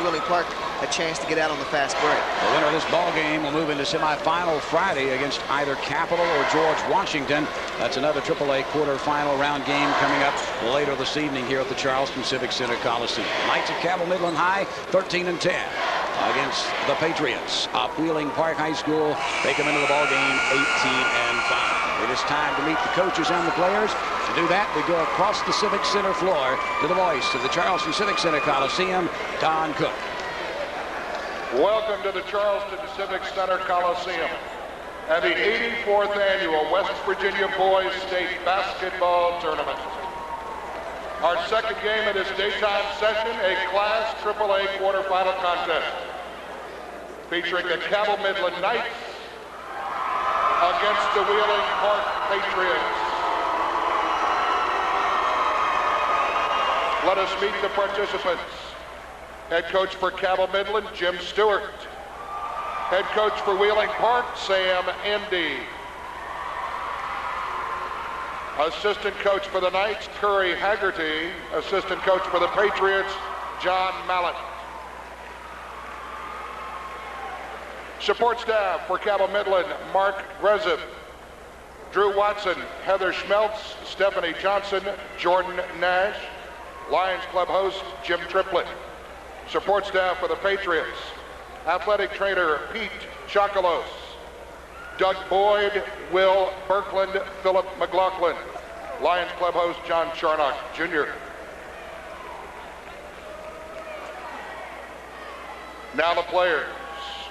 Wheeling Park a chance to get out on the fast break. The winner of this ball game will move into semifinal Friday against either Capital or George Washington. That's another AAA quarterfinal round game coming up later this evening here at the Charleston Civic Center Coliseum. Knights of Cabell Midland High 13-10 against the Patriots of Wheeling Park High School. They come into the ball game 18-5. It is time to meet the coaches and the players. To do that, we go across the Civic Center floor to the voice of the Charleston Civic Center Coliseum, Don Cook. Welcome to the Charleston Civic Center Coliseum and the 84th annual West Virginia Boys State Basketball Tournament. Our second game of this daytime session, a Class AAA quarterfinal contest featuring the Cabell Midland Knights against the Wheeling Park Patriots. Let us meet the participants. Head coach for Cabell Midland, Jim Stewart. Head coach for Wheeling Park, Sam Endy. Assistant coach for the Knights, Curry Haggerty. Assistant coach for the Patriots, John Mallett. Support staff for Cabell Midland, Mark Grezip, Drew Watson, Heather Schmeltz, Stephanie Johnson, Jordan Nash. Lions Club host, Jim Triplett. Support staff for the Patriots, athletic trainer Pete Chocolos, Doug Boyd, Will Birkland, Philip McLaughlin. Lions Club host, John Charnock Jr. Now the players.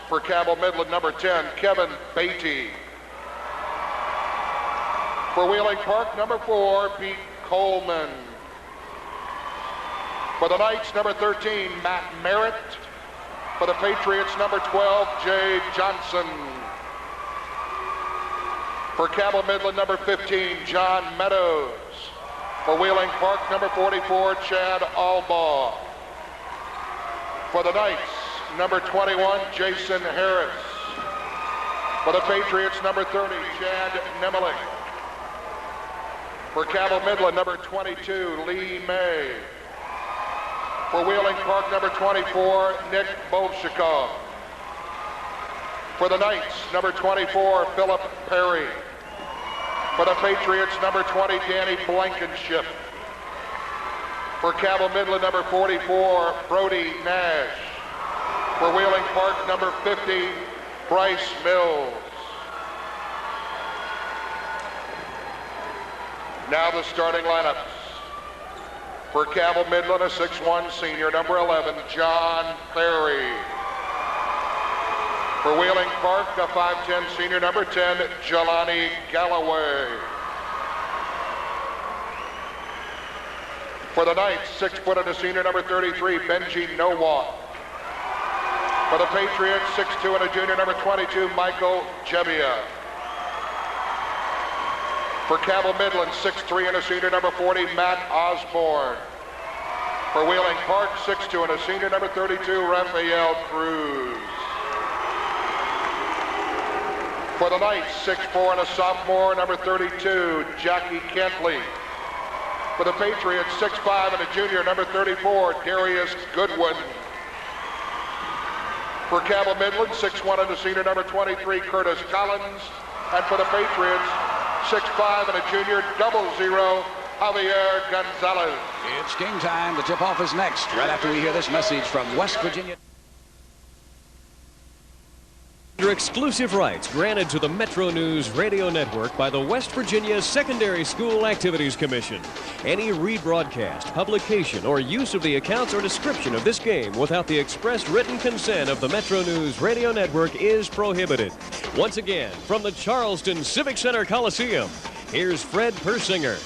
For Cabell Midland, number 10, Kevin Beatty. For Wheeling Park, number 4, Pete Coleman. For the Knights, number 13, Matt Merritt. For the Patriots, number 12, Jay Johnson. For Cabell Midland, number 15, John Meadows. For Wheeling Park, number 44, Chad Albaugh. For the Knights, number 21, Jason Harris. For the Patriots, number 30, Chad Nemelik. For Cabell Midland, number 22, Lee May. For Wheeling Park, number 24, Nick Bolshikov. For the Knights, number 24, Philip Perry. For the Patriots, number 20, Danny Blankenship. For Cabell Midland, number 44, Brody Nash. For Wheeling Park, number 50, Bryce Mills. Now the starting lineups. For Cabell Midland, a 6'1", senior, number 11, John Perry. For Wheeling Park, a 5'10", senior, number 10, Jelani Galloway. For the Knights, 6 foot and a senior, number 33, Benji Nowak. For the Patriots, 6'2" and a junior, number 22, Michael Jebbia. For Cabell Midland, 6'3" and a senior, number 40, Matt Osborne. For Wheeling Park, 6'2" and a senior, number 32, Rafael Cruz. For the Knights, 6'4" and a sophomore, number 32, Jackie Kentley. For the Patriots, 6'5" and a junior, number 34, Darius Goodwin. For Cabell Midland, 6'1" and a senior, number 23, Curtis Collins. And for the Patriots, 6'5" and a junior, 00, Javier Gonzalez. It's game time. The tip-off is next, right after we hear this message from West Virginia. Under exclusive rights granted to the Metro News Radio Network by the West Virginia Secondary School Activities Commission. Any rebroadcast, publication, or use of the accounts or description of this game without the express written consent of the Metro News Radio Network is prohibited. Once again, from the Charleston Civic Center Coliseum, here's Fred Persinger.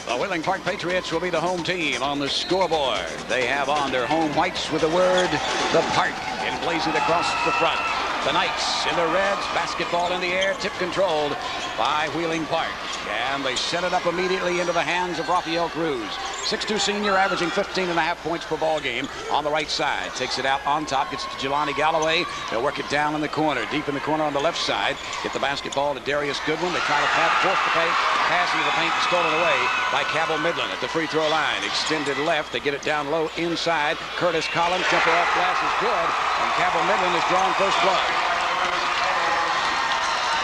The Wheeling Park Patriots will be the home team on the scoreboard. They have on their home whites with the word "the Park" emblazoned across the front. The Knights in the reds, basketball in the air, tip controlled by Wheeling Park. And they set it up immediately into the hands of Rafael Cruz. 6'2" senior, averaging 15.5 points per ball game on the right side. Takes it out on top, gets it to Jelani Galloway. They'll work it down in the corner, deep in the corner on the left side. Get the basketball to Darius Goodwin. They try to force the pass into the paint, stolen away by Cabell Midland at the free throw line. Extended left, they get it down low inside. Curtis Collins, jumper off glass is good, and Cabell Midland is drawn first blood.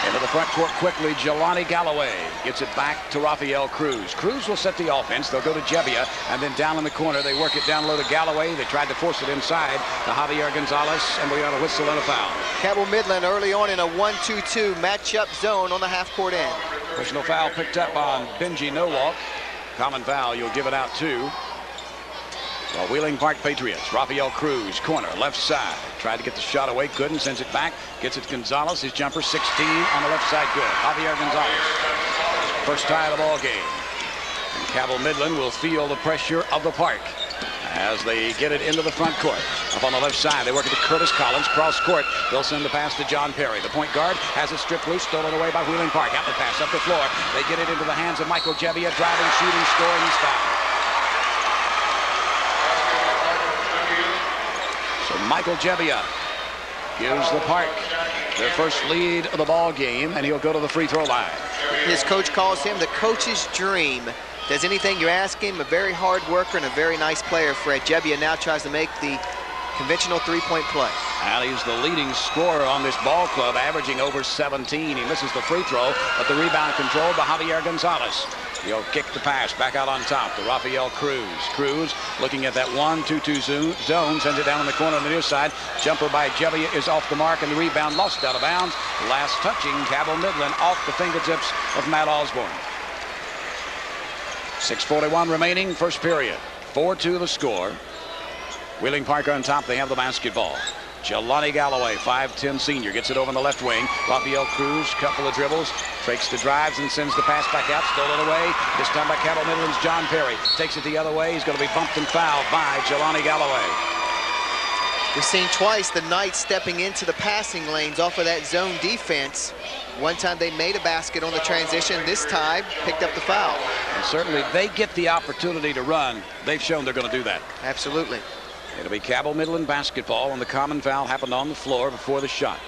Into the front court quickly, Jelani Galloway gets it back to Rafael Cruz. Cruz will set the offense. They'll go to Jebbia, and then down in the corner, they work it down low to Galloway. They tried to force it inside to Javier Gonzalez, and we got a whistle and a foul. Cabell Midland early on in a 1-2-2 matchup zone on the half-court end. Personal foul picked up on Benji Nowalk. Common foul, you'll give it out to the Wheeling Park Patriots. Rafael Cruz, corner, left side. Tried to get the shot away, couldn't, sends it back. Gets it to Gonzalez, his jumper 16 on the left side, good. Javier Gonzalez, first tie of the ball game. And Cabell Midland will feel the pressure of the park as they get it into the front court. Up on the left side, they work it to Curtis Collins, cross court. They'll send the pass to John Perry. The point guard has it stripped loose, stolen away by Wheeling Park. Outlet pass up the floor. They get it into the hands of Michael Jebbia, driving, shooting, scoring, he's fouled. So Michael Jebbia gives the Park their first lead of the ball game, and he'll go to the free throw line. His coach calls him the coach's dream. Does anything you ask him, a very hard worker and a very nice player. Fred Jebbia now tries to make the conventional three-point play. And he's the leading scorer on this ball club, averaging over 17. He misses the free throw, but the rebound controlled by Javier Gonzalez. He'll kick the pass back out on top to Rafael Cruz. Cruz looking at that 1-2-2 zone, sends it down in the corner on the near side. Jumper by Jebbia is off the mark, and the rebound lost out of bounds. Last touching Cabell Midland off the fingertips of Matt Osborne. 6:41 remaining, first period. 4-2 the score. Wheeling Park on top, they have the basketball. Jelani Galloway, 5'10" senior, gets it over in the left wing. Rafael Cruz, couple of dribbles, fakes the drives and sends the pass back out, stolen away. This time by Cabell Midland's John Perry. Takes it the other way. He's going to be bumped and fouled by Jelani Galloway. We've seen twice the Knights stepping into the passing lanes off of that zone defense. One time they made a basket on the transition. This time picked up the foul. And certainly they get the opportunity to run. They've shown they're going to do that. Absolutely. It'll be Cabell Midland basketball, and the common foul happened on the floor before the shot.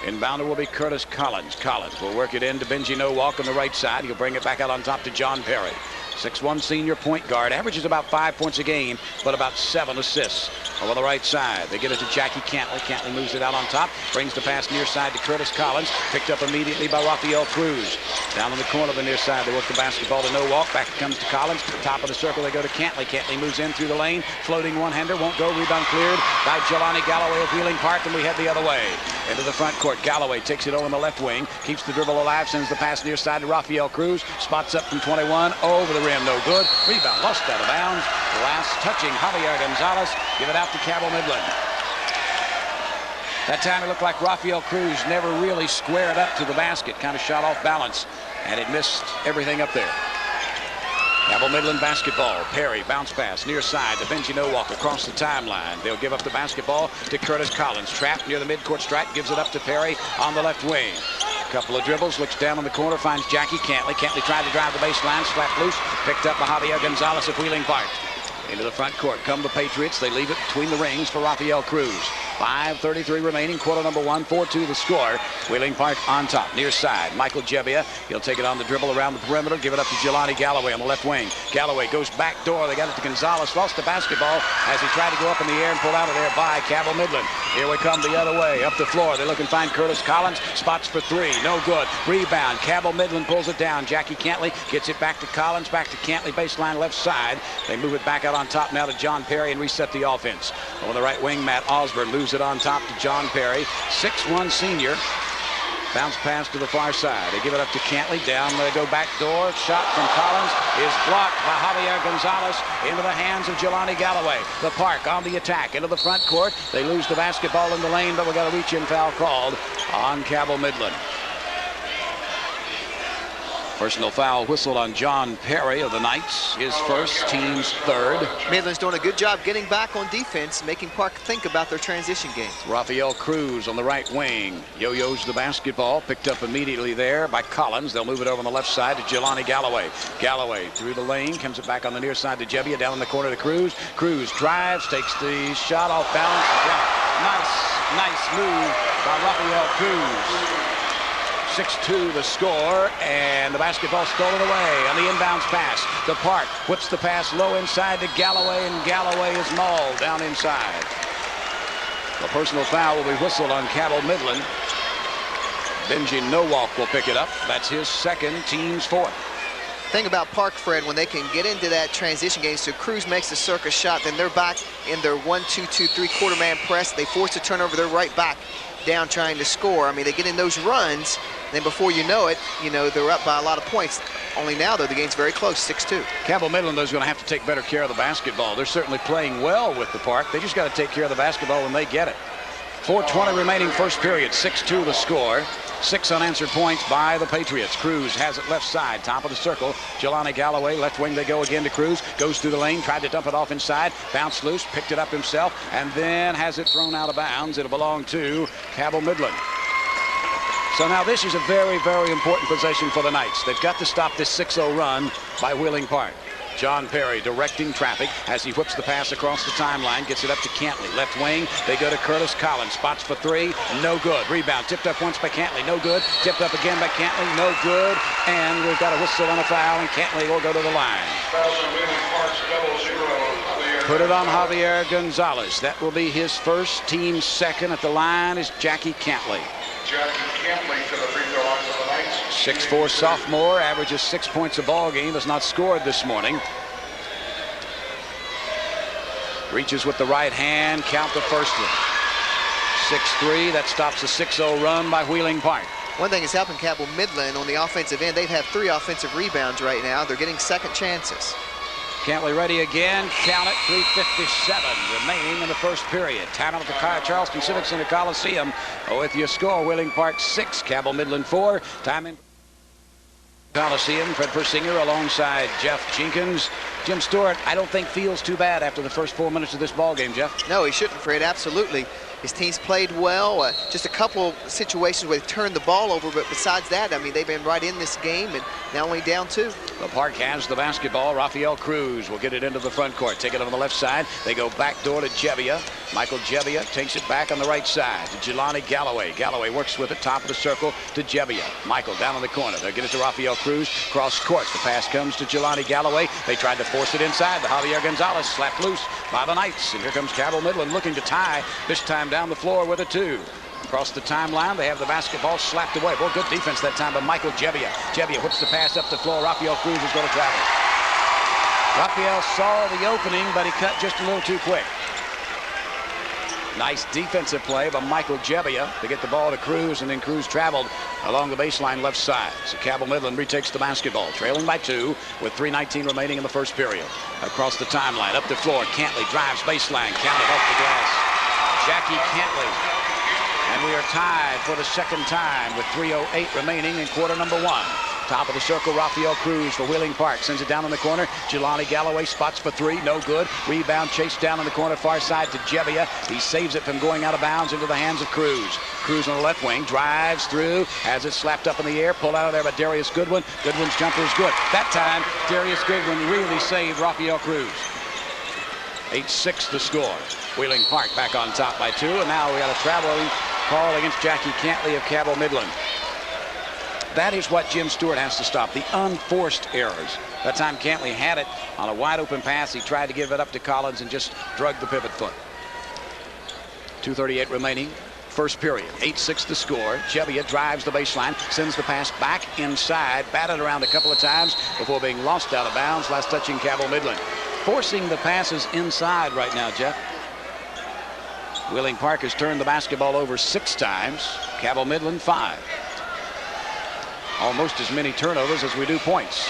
Inbounder will be Curtis Collins. Collins will work it in to Benji Nowalk on the right side. He'll bring it back out on top to John Perry. 6'1" senior point guard, averages about 5 points a game, but about 7 assists. Over the right side, they get it to Jackie Cantley. Cantley moves it out on top, brings the pass near side to Curtis Collins, picked up immediately by Rafael Cruz. Down in the corner of the near side, they work the basketball to Nowalk. Back it comes to Collins. Top of the circle, they go to Cantley. Cantley moves in through the lane, floating one-hander, won't go. Rebound cleared by Jelani Galloway of Wheeling Park, and we head the other way. Into the front court, Galloway takes it over in the left wing, keeps the dribble alive, sends the pass near side to Rafael Cruz. Spots up from 21, over the rim, no good. Rebound lost out of bounds. Last touching Javier Gonzalez. Give it out to Cabell Midland. That time it looked like Rafael Cruz never really squared up to the basket. Kind of shot off balance, and it missed everything up there. Cabell Midland basketball. Perry bounce pass near side to Benji Nowalk across the timeline. They'll give up the basketball to Curtis Collins. Trapped near the midcourt stripe, gives it up to Perry on the left wing. Couple of dribbles, looks down in the corner, finds Jackie Cantley. Cantley tried to drive the baseline, slapped loose, picked up by Javier Gonzalez of Wheeling Park. Into the front court come the Patriots. They leave it between the rings for Rafael Cruz. 5:33 remaining, quarter number one, 4-2 the score. Wheeling Park on top, near side. Michael Jebbia, he'll take it on the dribble around the perimeter, give it up to Jelani Galloway on the left wing. Galloway goes back door, they got it to Gonzalez, lost the basketball as he tried to go up in the air and pull out of there by Cabell Midland. Here we come the other way, up the floor. They look and find Curtis Collins, spots for three, no good. Rebound, Cabell Midland pulls it down. Jackie Cantley gets it back to Collins, back to Cantley, baseline left side. They move it back out on top now to John Perry and reset the offense. On the right wing, Matt Osborne moves it on top to John Perry, 6'1" senior. Bounce pass to the far side. They give it up to Cantley. Down they go back door. Shot from Collins is blocked by Javier Gonzalez into the hands of Jelani Galloway. The Park on the attack into the front court. They lose the basketball in the lane, but we got a reach-in foul called on Cabell Midland. Personal foul whistled on John Perry of the Knights, his first, team's third. Midland's doing a good job getting back on defense, making Park think about their transition games. Rafael Cruz on the right wing. Yo-yos the basketball, picked up immediately there by Collins. They'll move it over on the left side to Jelani Galloway. Galloway through the lane, comes it back on the near side to Jebbia, down in the corner to Cruz. Cruz drives, takes the shot off balance. Nice move by Rafael Cruz. 6-2 the score, and the basketball stolen away on the inbounds pass. The Park whips the pass low inside to Galloway, and Galloway is mauled down inside. The personal foul will be whistled on Cabell Midland. Benji Nowalk will pick it up. That's his second, team's fourth. Thing about Park, Fred, when they can get into that transition game, so Cruz makes the circus shot, then they're back in their 1-2-2 three-quarter man press. They force a turnover, they're right back down trying to score. I mean, they get in those runs, then before you know it, they're up by a lot of points. Only now, though, the game's very close, 6-2. Cabell Midland is going to have to take better care of the basketball. They're certainly playing well with the Park. They just got to take care of the basketball when they get it. 4:20 remaining first period, 6-2 the score. 6 unanswered points by the Patriots. Cruz has it left side, top of the circle. Jelani Galloway, left wing they go again to Cruz. Goes through the lane, tried to dump it off inside. Bounced loose, picked it up himself, and then has it thrown out of bounds. It'll belong to Cabell Midland. So now this is a very, very important possession for the Knights. They've got to stop this 6-0 run by Wheeling Park. John Perry directing traffic as he whips the pass across the timeline, gets it up to Cantley. Left wing, they go to Curtis Collins. Spots for three, no good. Rebound, tipped up once by Cantley, no good. Tipped up again by Cantley, no good. And we've got a whistle and a foul, and Cantley will go to the line. Put it on Javier Gonzalez. That will be his first, team second. At the line is Jackie Cantley. Jackie Cantley to the free throw line for the Knights. 6'4" sophomore, averages 6 points a ball game, has not scored this morning. Reaches with the right hand, count the first one. 6-3, that stops a 6-0 run by Wheeling Park. One thing is helping Cabell Midland on the offensive end. They've had 3 offensive rebounds right now. They're getting second chances. Cantley ready again. Count it. 3:57 remaining in the first period. Time out at the Charleston Civic Center Coliseum with your score: Wheeling Park 6, Cabell Midland 4. Time in Coliseum. Fred Persinger alongside Jeff Jenkins. Jim Stewart, I don't think feels too bad after the first 4 minutes of this ball game, Jeff. No, he shouldn't, Fred. Absolutely. His team's played well. Just a couple situations where they turned the ball over, but besides that, I mean, they've been right in this game, and now only down 2. The Park has the basketball. Rafael Cruz will get it into the front court. Take it on the left side. They go back door to Jebbia. Michael Jebbia takes it back on the right side to Jelani Galloway. Galloway works with it, top of the circle to Jebbia. Michael down in the corner. They'll get it to Rafael Cruz. Cross court. The pass comes to Jelani Galloway. They tried to force it inside. The Javier Gonzalez slapped loose by the Knights. And here comes Cabell Midland looking to tie. This time down the floor with a 2. Across the timeline, they have the basketball slapped away. Well, good defense that time by Michael Jebbia. Jebbia whips the pass up the floor. Rafael Cruz is going to travel. Rafael saw the opening, but he cut just a little too quick. Nice defensive play by Michael Jebbia to get the ball to Cruz, and then Cruz traveled along the baseline left side. So Cabell Midland retakes the basketball, trailing by 2 with 3:19 remaining in the first period. Across the timeline, up the floor, Cantley drives baseline, counted off the glass. Jackie Cantley. And we are tied for the second time with 3:08 remaining in quarter number 1. Top of the circle, Rafael Cruz for Wheeling Park. Sends it down in the corner. Jelani Galloway spots for 3. No good. Rebound chased down in the corner, far side to Jebbia. He saves it from going out of bounds into the hands of Cruz. Cruz on the left wing, drives through, has it slapped up in the air, pulled out of there by Darius Goodwin. Goodwin's jumper is good. That time, Darius Goodwin really saved Rafael Cruz. 8-6 the score. Wheeling Park back on top by 2, and now we got a traveling call against Jackie Cantley of Cabell Midland. That is what Jim Stewart has to stop, the unforced errors. That time Cantley had it on a wide open pass. He tried to give it up to Collins and just drug the pivot foot. 2:38 remaining. First period, 8-6 the score. Jebbia drives the baseline, sends the pass back inside, batted around a couple of times before being lost out of bounds, last touching Cabell Midland. Forcing the passes inside right now, Jeff. Wheeling Park has turned the basketball over 6 times. Cabell Midland 5. Almost as many turnovers as we do points.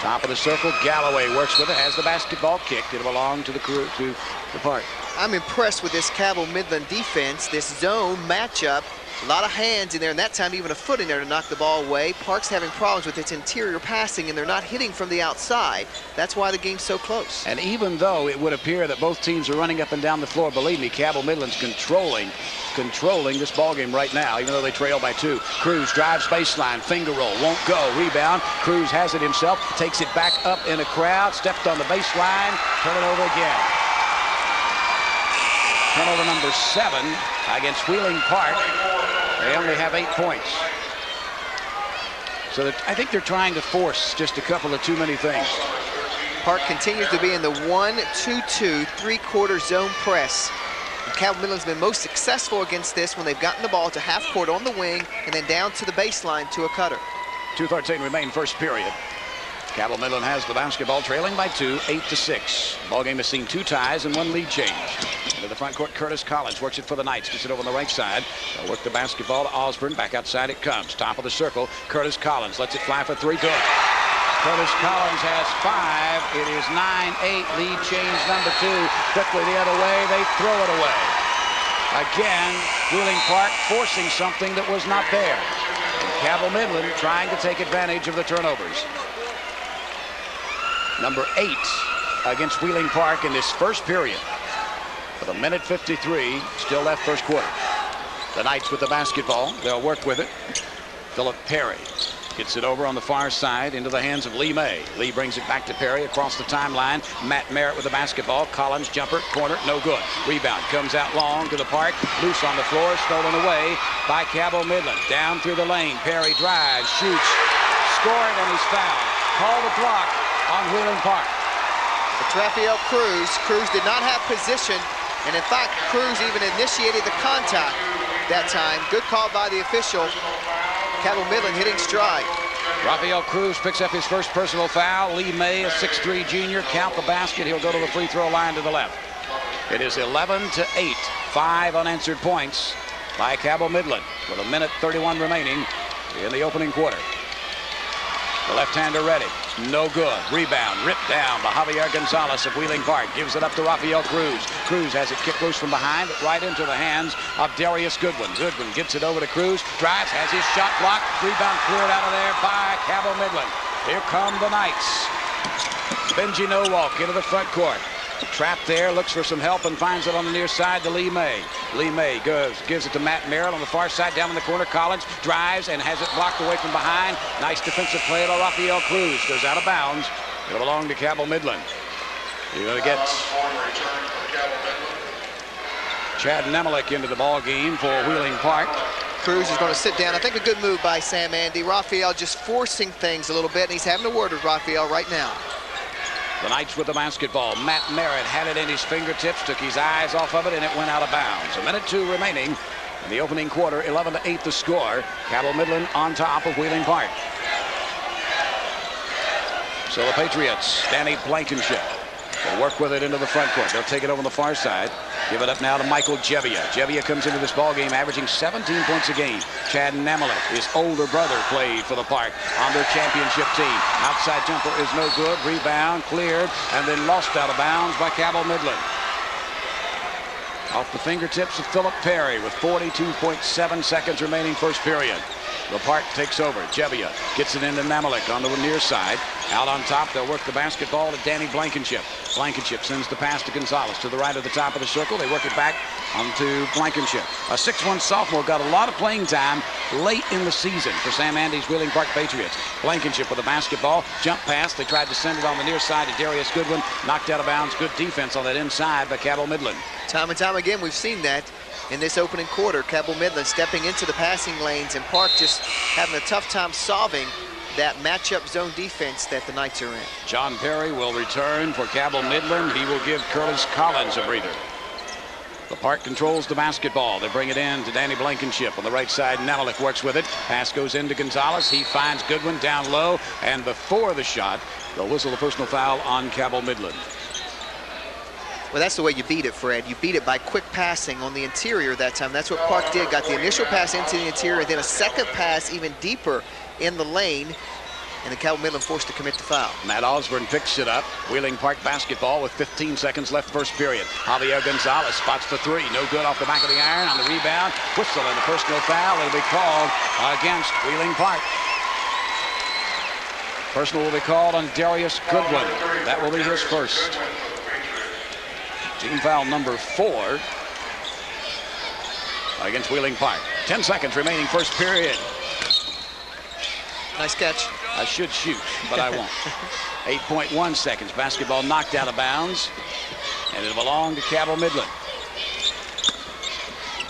Top of the circle, Galloway works with it, has the basketball kicked. It'll belong to the crew, to the Park. I'm impressed with this Cabell Midland defense, this zone matchup. A lot of hands in there, and that time even a foot in there to knock the ball away. Park's having problems with its interior passing, and they're not hitting from the outside. That's why the game's so close. And even though it would appear that both teams are running up and down the floor, believe me, Cabell Midland's controlling this ball game right now, even though they trail by 2. Cruz drives baseline, finger roll, won't go. Rebound. Cruz has it himself, takes it back up in a crowd, stepped on the baseline, turn it over again. Turnover number 7 against Wheeling Park. They only have 8 points. So I think they're trying to force just a couple of too many things. Park continues to be in the 1-2-2 3-quarter zone press. Cabell Midland's been most successful against this when they've gotten the ball to half court on the wing and then down to the baseline to a cutter. 2:13 remain first period. Cabell Midland has the basketball, trailing by 2, 8-6. Ball game has seen 2 ties and 1 lead change. Into the front court, Curtis Collins works it for the Knights. Gets it over on the right side. They'll work the basketball to Osborne. Back outside it comes. Top of the circle. Curtis Collins lets it fly for 3. Good. Curtis Collins has 5. It is 9-8. Lead change number 2. Quickly the other way. They throw it away. Again, Wheeling Park forcing something that was not there. And Cabell Midland trying to take advantage of the turnovers. Number 8 against Wheeling Park in this first period. With 1:53 still left first quarter. The Knights with the basketball. They'll work with it. Philip Perry gets it over on the far side into the hands of Lee May. Lee brings it back to Perry across the timeline. Matt Merritt with the basketball. Collins jumper, corner, no good. Rebound comes out long to the Park. Loose on the floor, stolen away by Cabell Midland. Down through the lane. Perry drives, shoots, scored, and he's fouled. Call the block on Wheeling Park. It's Rafael Cruz. Cruz did not have position, and in fact, Cruz even initiated the contact that time. Good call by the official. Cabell Midland hitting stride. Rafael Cruz picks up his first personal foul. Lee May, a 6'3" junior, count the basket. He'll go to the free throw line to the left. It is 11-8. 5 unanswered points by Cabell Midland with 1:31 remaining in the opening quarter. The left-hander ready. No good. Rebound. Ripped down by Javier Gonzalez of Wheeling Park. Gives it up to Rafael Cruz. Cruz has it kicked loose from behind, right into the hands of Darius Goodwin. Goodwin gets it over to Cruz. Drives, has his shot blocked. Rebound cleared out of there by Cabell Midland. Here come the Knights. Benji Nowalk into the front court. Trapped there, looks for some help and finds it on the near side to Lee May. Lee May gives it to Matt Merrill on the far side, down in the corner. Collins drives and has it blocked away from behind. Nice defensive play by Rafael Cruz. Goes out of bounds. It'll belong to Cabell Midland. You're going to get Chad Nemelik into the ball game for Wheeling Park. Cruz is going to sit down. I think a good move by Sam Andy. Rafael just forcing things a little bit, and he's having a word with Rafael right now. The Knights with the basketball. Matt Merritt had it in his fingertips, took his eyes off of it, and it went out of bounds. 1:02 remaining in the opening quarter. 11-8 the score. Cabell Midland on top of Wheeling Park. So the Patriots, Danny Blankenship, will work with it into the front court. They'll take it over on the far side. Give it up now to Michael Jebbia. Jebbia comes into this ball game averaging 17 points a game. Chad Nemelik, his older brother, played for the Park on their championship team. Outside jumper is no good. Rebound cleared and then lost out of bounds by Cabell Midland. Off the fingertips of Philip Perry with 42.7 seconds remaining first period. The Park takes over. Jebbia gets it into Nemelik on the near side. Out on top, they'll work the basketball to Danny Blankenship. Blankenship sends the pass to Gonzalez to the right of the top of the circle. They work it back onto Blankenship. A 6'1" sophomore got a lot of playing time late in the season for Sam Andy's Wheeling Park Patriots. Blankenship with the basketball. Jump pass. They tried to send it on the near side to Darius Goodwin. Knocked out of bounds. Good defense on that inside by Cabell Midland. Time and time again, we've seen that in this opening quarter. Cabell Midland stepping into the passing lanes, and Park just having a tough time solving that matchup zone defense that the Knights are in. John Perry will return for Cabell Midland. He will give Curtis Collins a breather. The Park controls the basketball. They bring it in to Danny Blankenship on the right side. Nemelik works with it. Pass goes into Gonzalez. He finds Goodwin down low, and before the shot, they'll whistle the personal foul on Cabell Midland. Well, that's the way you beat it, Fred. You beat it by quick passing on the interior that time. That's what Park did. Got the initial pass into the interior, then a second pass even deeper in the lane. and the Cabell Midland forced to commit the foul. Matt Osborne picks it up. Wheeling Park basketball with 15 seconds left first period. Javier Gonzalez spots for three. No good off the back of the iron. On the rebound, whistle and a personal foul. It'll be called against Wheeling Park. Personal will be called on Darius Goodwin. That will be his first. Team foul number 4 against Wheeling Park. 10 seconds remaining first period. Nice catch. I should shoot, but I won't. 8.1 seconds. Basketball knocked out of bounds, and it'll belong to Cabell Midland.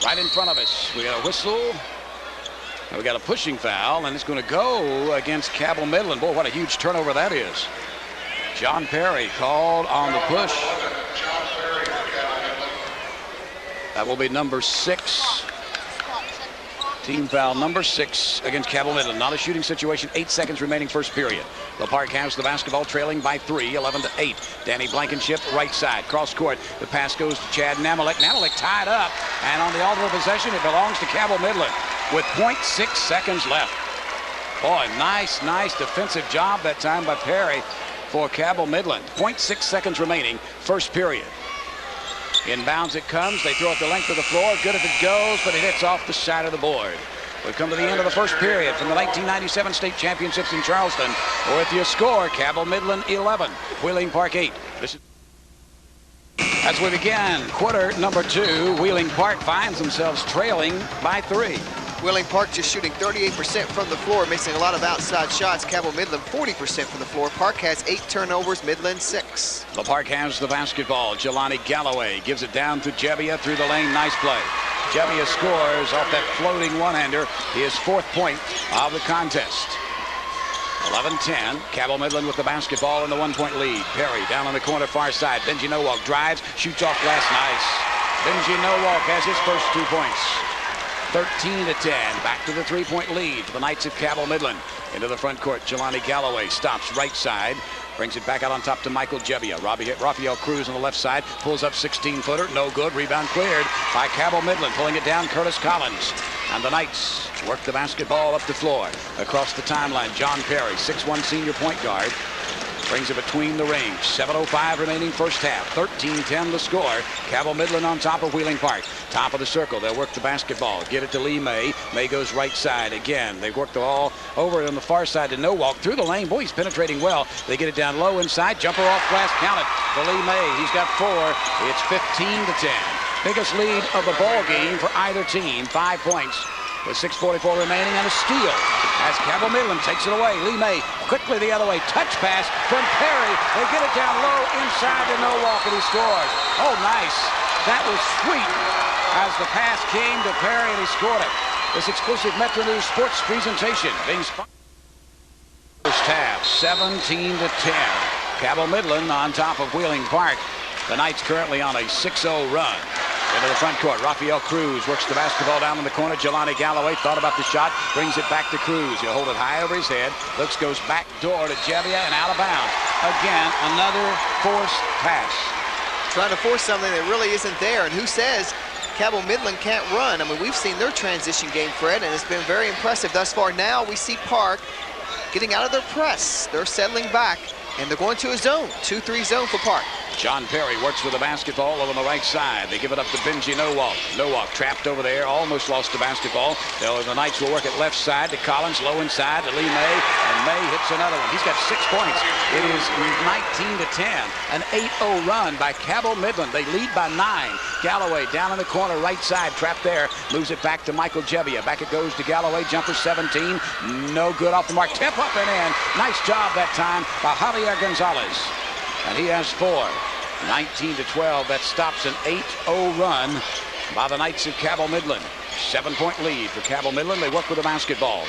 Right in front of us, we got a whistle. And we got a pushing foul, and it's going to go against Cabell Midland. Boy, what a huge turnover that is. John Perry called on the push. That will be number 6. Team foul number 6 against Cabell Midland. Not a shooting situation. 8 seconds remaining first period. The Park has the basketball trailing by 3, 11-8. Danny Blankenship, right side, cross court. The pass goes to Chad Namalik. Namalik tied up, and on the alternate possession, it belongs to Cabell Midland with 0.6 seconds left. Boy, nice defensive job that time by Perry for Cabell Midland. 0.6 seconds remaining first period. Inbounds it comes. They throw it the length of the floor. Good if it goes, but it hits off the side of the board. We've come to the end of the first period from the 1997 state championships in Charleston. With your score, Cabell Midland 11, Wheeling Park 8. As we begin quarter number 2, Wheeling Park finds themselves trailing by 3. Wheeling Park just shooting 38% from the floor, missing a lot of outside shots. Cabell Midland 40% from the floor. Park has 8 turnovers, Midland 6. The Park has the basketball. Jelani Galloway gives it down to Jebbia through the lane. Nice play. Jebbia scores off that floating one-hander. His 4th point of the contest. 11-10. Cabell Midland with the basketball in the 1-point lead. Perry down on the corner far side. Benji Nowalk drives, shoots off glass. Nice. Benji Nowalk has his first 2 points. 13-10. Back to the 3-point lead for the Knights of Cabell Midland. Into the front court, Jelani Galloway stops right side. Brings it back out on top to Michael Jebbia. Rafael Cruz on the left side. Pulls up 16-footer. No good. Rebound cleared by Cabell Midland. Pulling it down, Curtis Collins. And the Knights work the basketball up the floor. Across the timeline, John Perry, 6'1" senior point guard. Brings it between the rings. 7:05 remaining first half. 13-10 the score. Cabell Midland on top of Wheeling Park. Top of the circle. They'll work the basketball. Get it to Lee May. May goes right side again. They work the ball over on the far side to Nowalk. Through the lane. Boy, he's penetrating well. They get it down low inside. Jumper off glass. Count it for Lee May. He's got 4. It's 15-10. Biggest lead of the ball game for either team. 5 points with 6:44 remaining and a steal as Cabell Midland takes it away. Lee May quickly the other way. Touch pass from Perry. They get it down low inside to Nowalk, and he scores. Oh, nice. That was sweet as the pass came to Perry, and he scored it. This exclusive Metro News Sports presentation being sponsored. First half, 17-10. Cabell Midland on top of Wheeling Park. The Knights currently on a 6-0 run. Into the front court, Rafael Cruz works the basketball down in the corner. Jelani Galloway thought about the shot, brings it back to Cruz. He'll hold it high over his head. Looks, goes back door to Jebbia and out of bounds. Again, another forced pass. Trying to force something that really isn't there. And who says Cabell Midland can't run? I mean, we've seen their transition game, Fred, and it's been very impressive thus far. Now we see Park getting out of their press. They're settling back, and they're going to a zone. 2-3 zone for Park. John Perry works with the basketball over on the right side. They give it up to Benji Nowalk. Nowalk trapped over there, almost lost the basketball. The Knights will work it left side to Collins, low inside to Lee May, and May hits another one. He's got 6 points. It is 19-10, an 8-0 run by Cabell Midland. They lead by 9. Galloway down in the corner, right side, trapped there. Moves it back to Michael Jebbia. Back it goes to Galloway. Jumper 17, no good off the mark. Tip up and in. Nice job that time by Javier Gonzalez. And he has 4. 19-12. That stops an 8-0 run by the Knights of Cabell Midland. 7-point lead for Cabell Midland. They work with the basketball.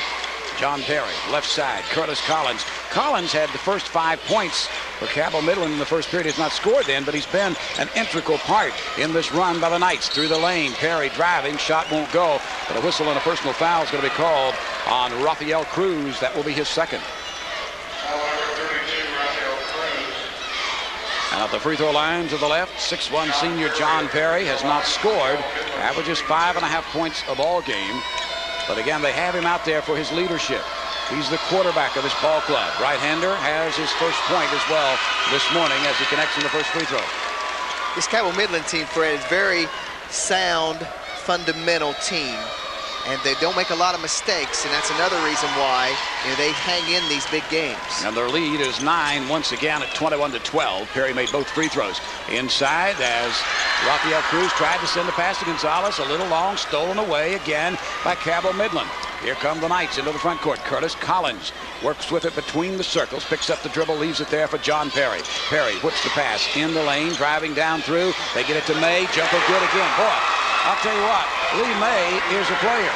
John Perry, left side. Curtis Collins. Collins had the first 5 points for Cabell Midland in the first period. He's not scored then, but he's been an integral part in this run by the Knights. Through the lane, Perry driving. Shot won't go, but a whistle and a personal foul is going to be called on Rafael Cruz. That will be his second. And at the free throw line to the left, 6'1" senior John Perry has not scored. Averages 5.5 points a ball game. But again, they have him out there for his leadership. He's the quarterback of this ball club. Right-hander has his first point as well this morning as he connects in the first free throw. This Cabell Midland team, Fred, is very sound, fundamental team. And they don't make a lot of mistakes, and that's another reason why they hang in these big games. And their lead is 9 once again at 21-12. Perry made both free throws. Inside as Rafael Cruz tried to send the pass to Gonzalez. A little long, stolen away again by Cabell Midland. Here come the Knights into the front court. Curtis Collins works with it between the circles, picks up the dribble, leaves it there for John Perry. Perry whips the pass in the lane, driving down through. They get it to May. Jumper good again. Boy, I'll tell you what, Lee May is a player.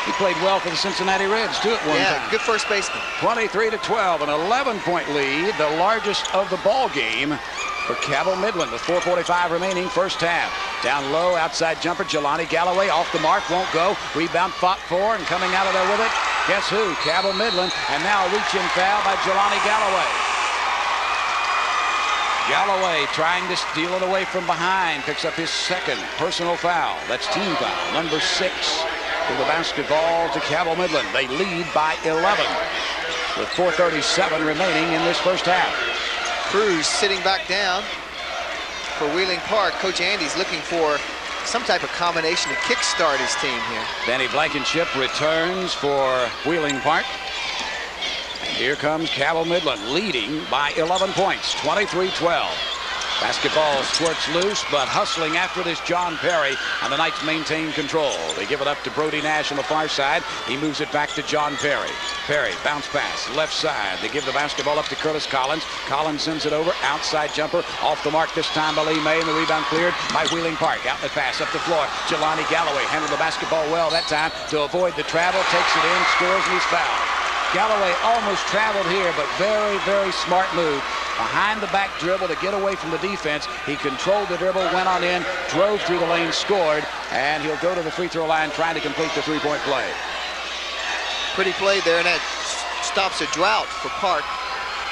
He played well for the Cincinnati Reds, too, at one time. Yeah, good first baseman. 23-12, an 11-point lead, the largest of the ball game for Cabell Midland with 4:45 remaining, first half. Down low, outside jumper, Jelani Galloway off the mark, won't go. Rebound fought for, and coming out of there with it, guess who? Cabell Midland, and now a reach-in foul by Jelani Galloway. Galloway trying to steal it away from behind, picks up his second personal foul. That's team foul, number 6. To the basketball to Cabell Midland. They lead by 11 with 4:37 remaining in this first half. Cruz sitting back down for Wheeling Park. Coach Andy's looking for some type of combination to kickstart his team here. Danny Blankenship returns for Wheeling Park. Here comes Cabell Midland leading by 11 points, 23-12. Basketball squirts loose, but hustling after this John Perry, and the Knights maintain control. They give it up to Brody Nash on the far side. He moves it back to John Perry. Perry, bounce pass, left side. They give the basketball up to Curtis Collins. Collins sends it over, outside jumper, off the mark this time by Lee May, and the rebound cleared by Wheeling Park. Outlet pass up the floor. Jelani Galloway handled the basketball well that time to avoid the travel, takes it in, scores, and he's fouled. Galloway almost traveled here, but very, very smart move. Behind the back dribble to get away from the defense. He controlled the dribble, went on in, drove through the lane, scored, and he'll go to the free throw line trying to complete the three-point play. Pretty play there, and that stops a drought for Park.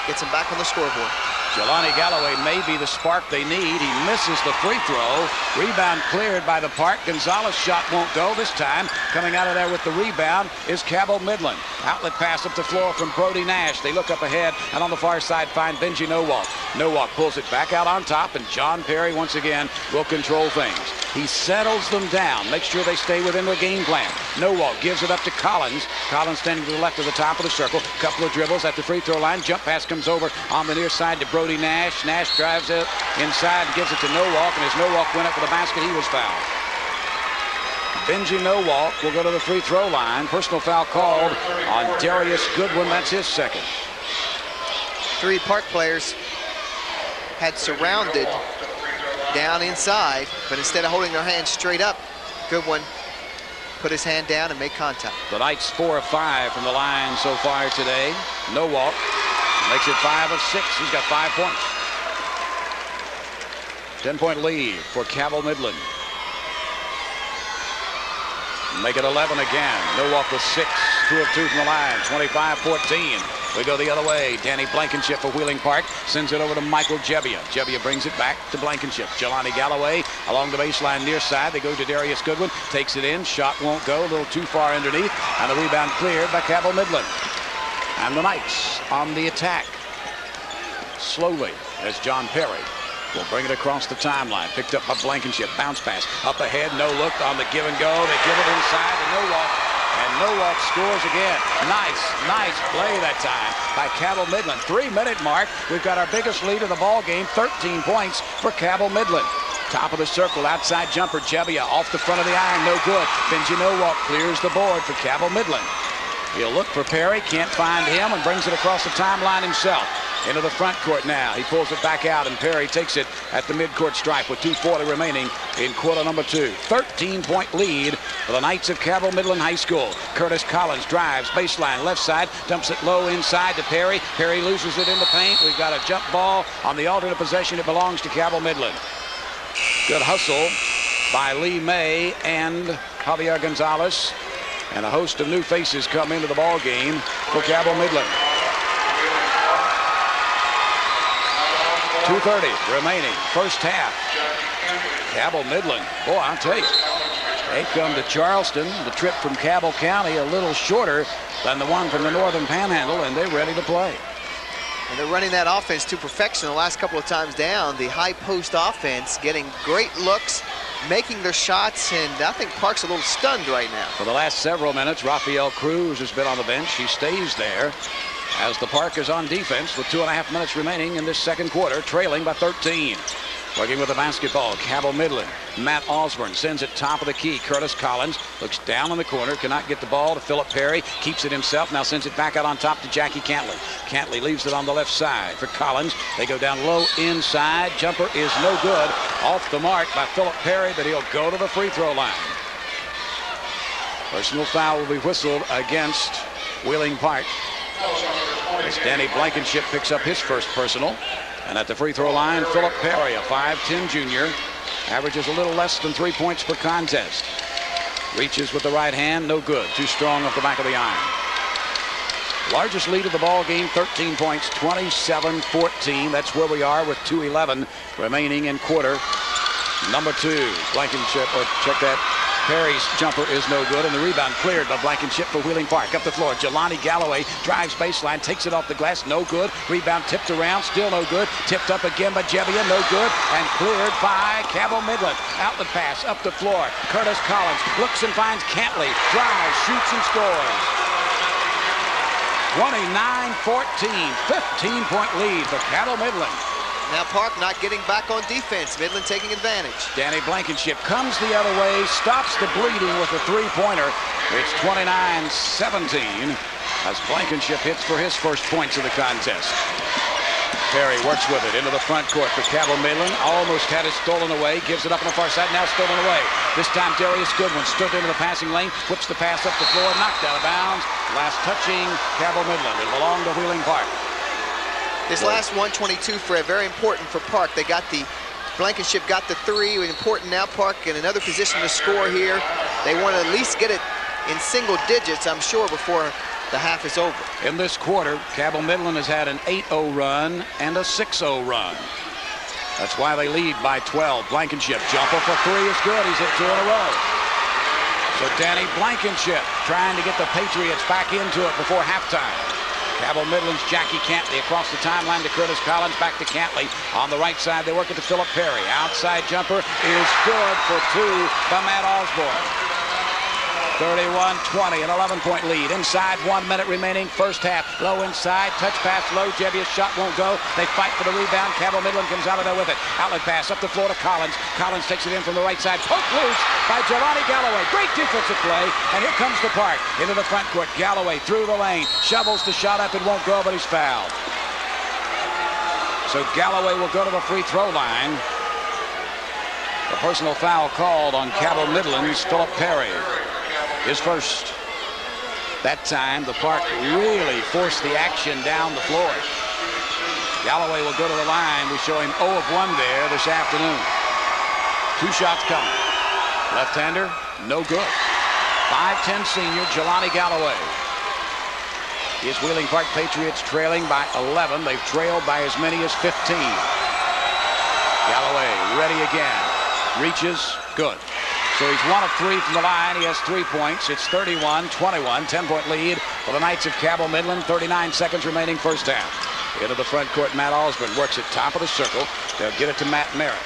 Gets him back on the scoreboard. Jelani Galloway may be the spark they need. He misses the free throw. Rebound cleared by the Park. Gonzalez shot won't go this time. Coming out of there with the rebound is Cabell Midland. Outlet pass up the floor from Brody Nash. They look up ahead, and on the far side find Benji Nowalk. Nowalk pulls it back out on top, and John Perry once again will control things. He settles them down, makes sure they stay within their game plan. Nowalk gives it up to Collins. Collins standing to the left of the top of the circle. Couple of dribbles at the free throw line. Jump pass comes over on the near side to Brody Nash. Nash drives it inside and gives it to Nowalk, and as Nowalk went up for the basket, he was fouled. Benji Nowalk will go to the free throw line. Personal foul called on Darius Goodwin. That's his second. 3 Park players had surrounded down inside, but instead of holding their hands straight up, Goodwin put his hand down and made contact. The Knights 4 of 5 from the line so far today. Nowalk makes it 5 of 6. He's got 5 points. 10-point lead for Cabell Midland. Make it 11 again. Nowalk with 6, 2 of 2 from the line, 25-14. We go the other way. Danny Blankenship for Wheeling Park sends it over to Michael Jebbia. Jebbia brings it back to Blankenship. Jelani Galloway along the baseline near side. They go to Darius Goodwin. Takes it in. Shot won't go. A little too far underneath. And the rebound cleared by Cabell Midland. And the Knights on the attack. Slowly as John Perry will bring it across the timeline. Picked up by Blankenship. Bounce pass. Up ahead. No look on the give and go. They give it inside to Nowalk. And Nowalk scores again. Nice play that time by Cabell Midland. 3-minute mark. We've got our biggest lead of the ball game. 13 points for Cabell Midland. Top of the circle. Outside jumper. Jebbia off the front of the iron. No good. Benji Nowalk clears the board for Cabell Midland. He'll look for Perry. Can't find him and brings it across the timeline himself. Into the front court now. He pulls it back out, and Perry takes it at the midcourt stripe with 2:40 remaining in quarter number 2. 13-point lead for the Knights of Cabell Midland High School. Curtis Collins drives, baseline, left side, dumps it low inside to Perry. Perry loses it in the paint. We've got a jump ball on the alternate possession. It belongs to Cabell Midland. Good hustle by Lee May and Javier Gonzalez. And a host of new faces come into the ball game for Cabell Midland. 2:30 remaining, first half. Cabell Midland, boy, I'll tell you, They come to Charleston. The trip from Cabell County a little shorter than the one from the Northern Panhandle, and they're ready to play. And they're running that offense to perfection the last couple of times down. The high post offense, getting great looks, making their shots, and I think Park's a little stunned right now. For the last several minutes, Rafael Cruz has been on the bench. He stays there as the Park is on defense with 2.5 minutes remaining in this second quarter, trailing by 13. Working with the basketball, Cabell Midland. Matt Osborne sends it top of the key. Curtis Collins looks down in the corner, cannot get the ball to Philip Perry. Keeps it himself, now sends it back out on top to Jackie Cantley. Cantley leaves it on the left side for Collins. They go down low inside. Jumper is no good. Off the mark by Philip Perry, but he'll go to the free throw line. Personal foul will be whistled against Wheeling Park as Danny Blankenship picks up his first personal. And at the free throw line, Philip Perry, a 5'10 junior, averages a little less than 3 points per contest. Reaches with the right hand, no good. Too strong off the back of the iron. Largest lead of the ball game, 13 points, 27-14. That's where we are with 2:11 remaining in quarter number 2. Blankenship, or check that. Perry's jumper is no good, and the rebound cleared by Blankenship for Wheeling Park. Up the floor, Jelani Galloway drives baseline, takes it off the glass, no good. Rebound tipped around, still no good. Tipped up again by Jebbia, no good. And cleared by Cabell Midland. Outlet pass, up the floor. Curtis Collins looks and finds Cantley. Drives, shoots, and scores. 29-14, 15-point lead for Cabell Midland. Now Park not getting back on defense. Midland taking advantage. Danny Blankenship comes the other way, stops the bleeding with a three-pointer. It's 29-17 as Blankenship hits for his first points of the contest. Perry works with it into the front court for Cabell Midland. Almost had it stolen away. Gives it up on the far side. Now stolen away. This time Darius Goodwin stood into the passing lane. Whips the pass up the floor. Knocked out of bounds. Last touching Cabell Midland. It belonged to Wheeling Park. This last 122, Fred, very important for Park. They got the, Blankenship got the three. Important now, Park in another position to score here. They want to at least get it in single digits, I'm sure, before the half is over. In this quarter, Cabell Midland has had an 8-0 run and a 6-0 run. That's why they lead by 12. Blankenship jumper for three is good. He's hit 2 in a row. So Danny Blankenship trying to get the Patriots back into it before halftime. Cabell Midland's Jackie Cantley across the timeline to Curtis Collins, back to Cantley. On the right side, they work it to Philip Perry. Outside jumper is good for 2 by Matt Osborne. 31-20, an 11-point lead. Inside, 1 minute remaining, first half. Low inside, touch pass low. Jebbia's shot won't go. They fight for the rebound. Cabell Midland comes out of there with it. Outlet pass up the floor to Collins. Collins takes it in from the right side. Poke loose by Jelani Galloway. Great defensive play. And here comes the Park into the front court. Galloway through the lane. Shovels the shot up. It won't go, but he's fouled. So Galloway will go to the free throw line. The personal foul called on Cabell Midland's Philip Perry. His first. That time, the Park really forced the action down the floor. Galloway will go to the line. We show him 0 of 1 there this afternoon. 2 shots coming. Left-hander, no good. 5'10 senior, Jelani Galloway. Is Wheeling Park Patriots trailing by 11. They've trailed by as many as 15. Galloway ready again. Reaches, good. So he's 1 of 3 from the line. He has 3 points. It's 31-21, 10-point lead for the Knights of Cabell Midland. 39 seconds remaining first half. Into the front court, Matt Osborne works it top of the circle. They'll get it to Matt Merritt.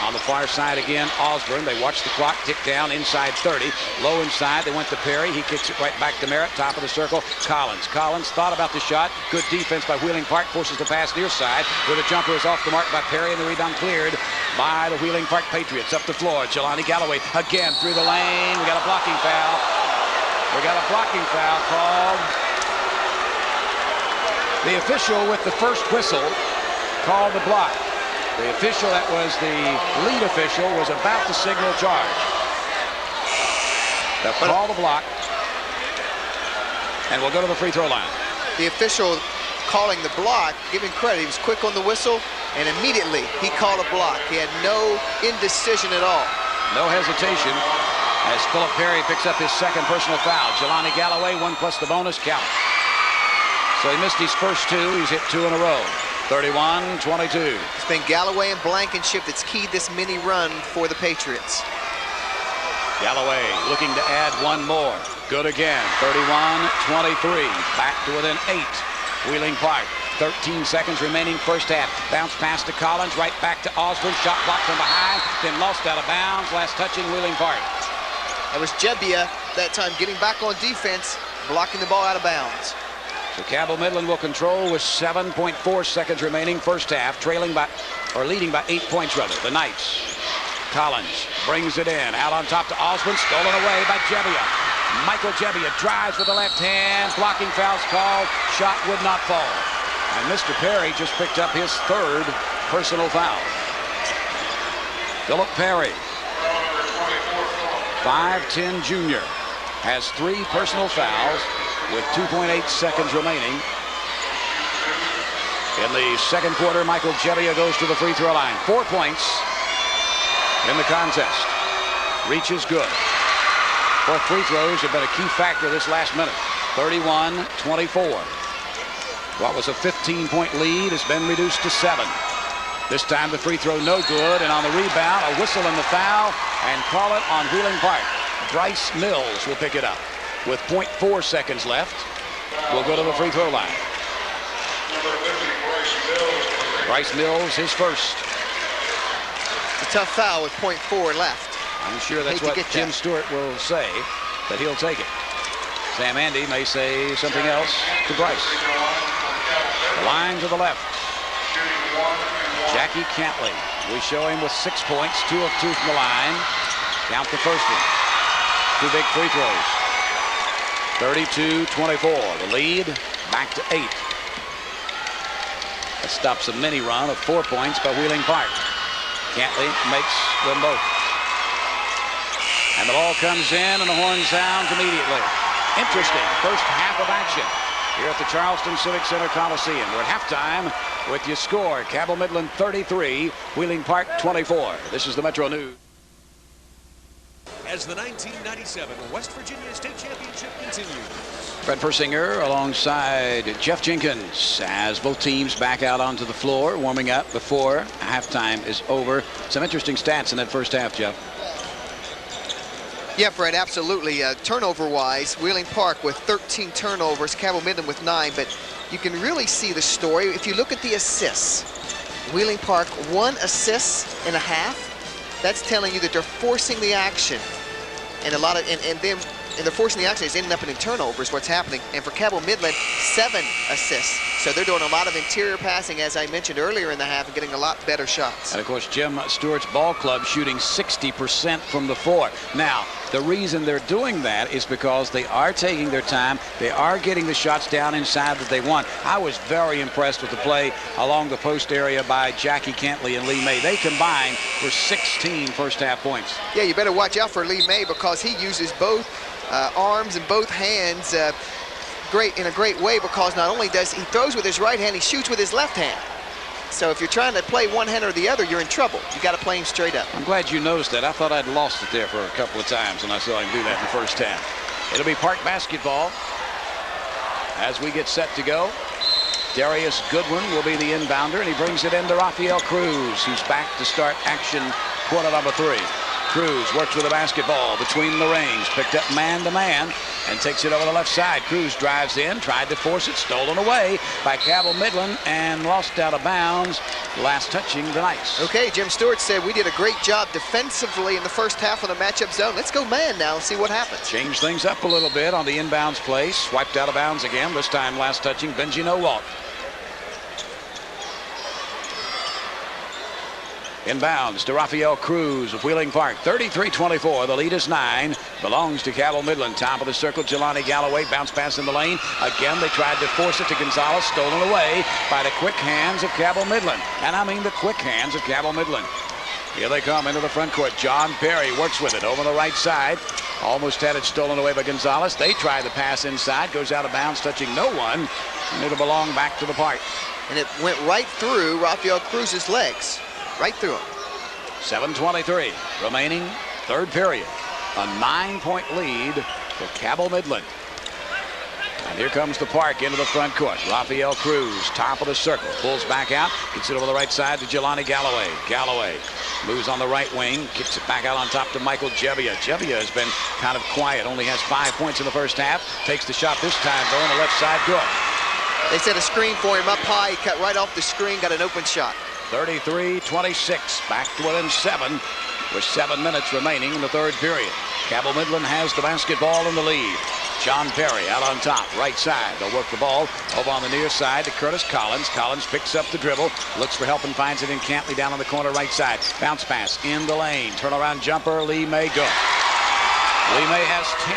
On the far side again, Osborne. They watch the clock tick down inside 30. Low inside, they went to Perry. He kicks it right back to Merritt, top of the circle. Collins thought about the shot. Good defense by Wheeling Park. Forces the pass near side, where the jumper is off the mark by Perry, and the rebound cleared by the Wheeling Park Patriots. Up the floor, Jelani Galloway again through the lane. We got a blocking foul. Called. The official with the first whistle called the block. The official that was the lead official was about to signal charge. They'll call the block, and we'll go to the free throw line. The official calling the block, give him credit. He was quick on the whistle, and immediately he called a block. He had no indecision at all. No hesitation as Philip Perry picks up his second personal foul. Jelani Galloway, 1 plus the bonus, count. So he missed his first 2. He's hit 2 in a row. 31-22. It's been Galloway and Blankenship that's keyed this mini run for the Patriots. Galloway looking to add one more. Good again. 31-23. Back to within 8. Wheeling Park. 13 seconds remaining first half. Bounce pass to Collins. Right back to Osborne. Shot blocked from behind. Then lost out of bounds. Last touching Wheeling Park. It was Jebbia that time getting back on defense, blocking the ball out of bounds. So Cabell Midland will control with 7.4 seconds remaining first half, trailing by, or leading by 8 points rather. The Knights. Collins brings it in. Out on top to Osborne. Stolen away by Jebbia. Michael Jebbia drives with the left hand. Blocking foul's called. Shot would not fall. And Mr. Perry just picked up his 3rd personal foul. Philip Perry, 5'10" junior, has 3 personal fouls with 2.8 seconds remaining. In the second quarter, Michael Jebbia goes to the free throw line. 4 points in the contest. Reach is good. 4 free throws have been a key factor this last minute. 31-24. What was a 15-point lead has been reduced to 7. This time the free throw no good, and on the rebound, a whistle and the foul, and call it on Wheeling Park. Bryce Mills will pick it up. With 0.4 seconds left, will go to the free throw line. Bryce Mills, his first. It's a tough foul with 0.4 left. I'm sure that's what Jim Stewart will say, that he'll take it. Sam Andy may say something else to Bryce. The line to the left. Jackie Cantley. We show him with 6 points, 2 of 2 from the line. Count the first one. 2 big free throws. 32-24. The lead back to 8. That stops a mini run of 4 points by Wheeling Park. Cantley makes them both. And the ball comes in and the horn sounds immediately. Interesting first half of action here at the Charleston Civic Center Coliseum. We're at halftime with your score. Cabell Midland 33, Wheeling Park 24. This is the Metro News. As the 1997 West Virginia State Championship continues. Fred Persinger alongside Jeff Jenkins as both teams back out onto the floor, warming up before halftime is over. Some interesting stats in that first half, Jeff. Yeah, Fred, absolutely. Turnover-wise, Wheeling Park with 13 turnovers, Cabell Midland with 9, but you can really see the story. If you look at the assists, Wheeling Park 1 assist in a half. That's telling you that they're forcing the action. And they're forcing the action is ending up in turnovers, what's happening. And for Cabell Midland, 7 assists. So they're doing a lot of interior passing, as I mentioned earlier in the half, and getting a lot better shots. And of course, Jim Stewart's ball club shooting 60% from the floor. Now, the reason they're doing that is because they are taking their time. They are getting the shots down inside that they want. I was very impressed with the play along the post area by Jackie Cantley and Lee May. They combined for 16 first half points. Yeah, you better watch out for Lee May because he uses both arms and both hands in a great way, because not only does he throws with his right hand, he shoots with his left hand. So if you're trying to play one hand or the other, you're in trouble. You got to play him straight up. I'm glad you noticed that. I thought I'd lost it there for a couple of times, and I saw him do that in the first half. It'll be Park basketball as we get set to go. Darius Goodwin will be the inbounder, and he brings it into Rafael Cruz, who's back to start action quarter number 3. Cruz works with the basketball between the rings, picked up man-to-man, and takes it over the left side. Cruz drives in, tried to force it, stolen away by Cabell Midland, and lost out of bounds, last touching the Knights. Okay, Jim Stewart said we did a great job defensively in the first half of the matchup zone. Let's go man now and see what happens. Change things up a little bit on the inbounds play. Swiped out of bounds again, this time last touching Benji Nowalt. Inbounds to Rafael Cruz of Wheeling Park. 33-24. The lead is 9. Belongs to Cabell Midland. Top of the circle, Jelani Galloway. Bounce pass in the lane. Again, they tried to force it to Gonzalez. Stolen away by the quick hands of Cabell Midland. And I mean the quick hands of Cabell Midland. Here they come into the front court. John Perry works with it over the right side. Almost had it stolen away by Gonzalez. They try the pass inside. Goes out of bounds, touching no one. And it'll belong back to the Park. And it went right through Rafael Cruz's legs. Right through him. 7:23 remaining, third period. A 9-point lead for Cabell Midland. And here comes the Park into the front court. Rafael Cruz, top of the circle, pulls back out, gets it over the right side to Jelani Galloway. Galloway moves on the right wing, kicks it back out on top to Michael Jebbia. Jebbia has been kind of quiet, only has 5 points in the first half. Takes the shot this time, though, on the left side, good. They set a screen for him up high. He cut right off the screen, got an open shot. 33-26, back to within 7 with 7 minutes remaining in the third period. Cabell Midland has the basketball in the lead. John Perry out on top, right side. They'll work the ball over on the near side to Curtis Collins. Collins picks up the dribble, looks for help and finds it in Cantley down on the corner right side. Bounce pass in the lane. Turnaround jumper, Lee May good. Lee May has 10.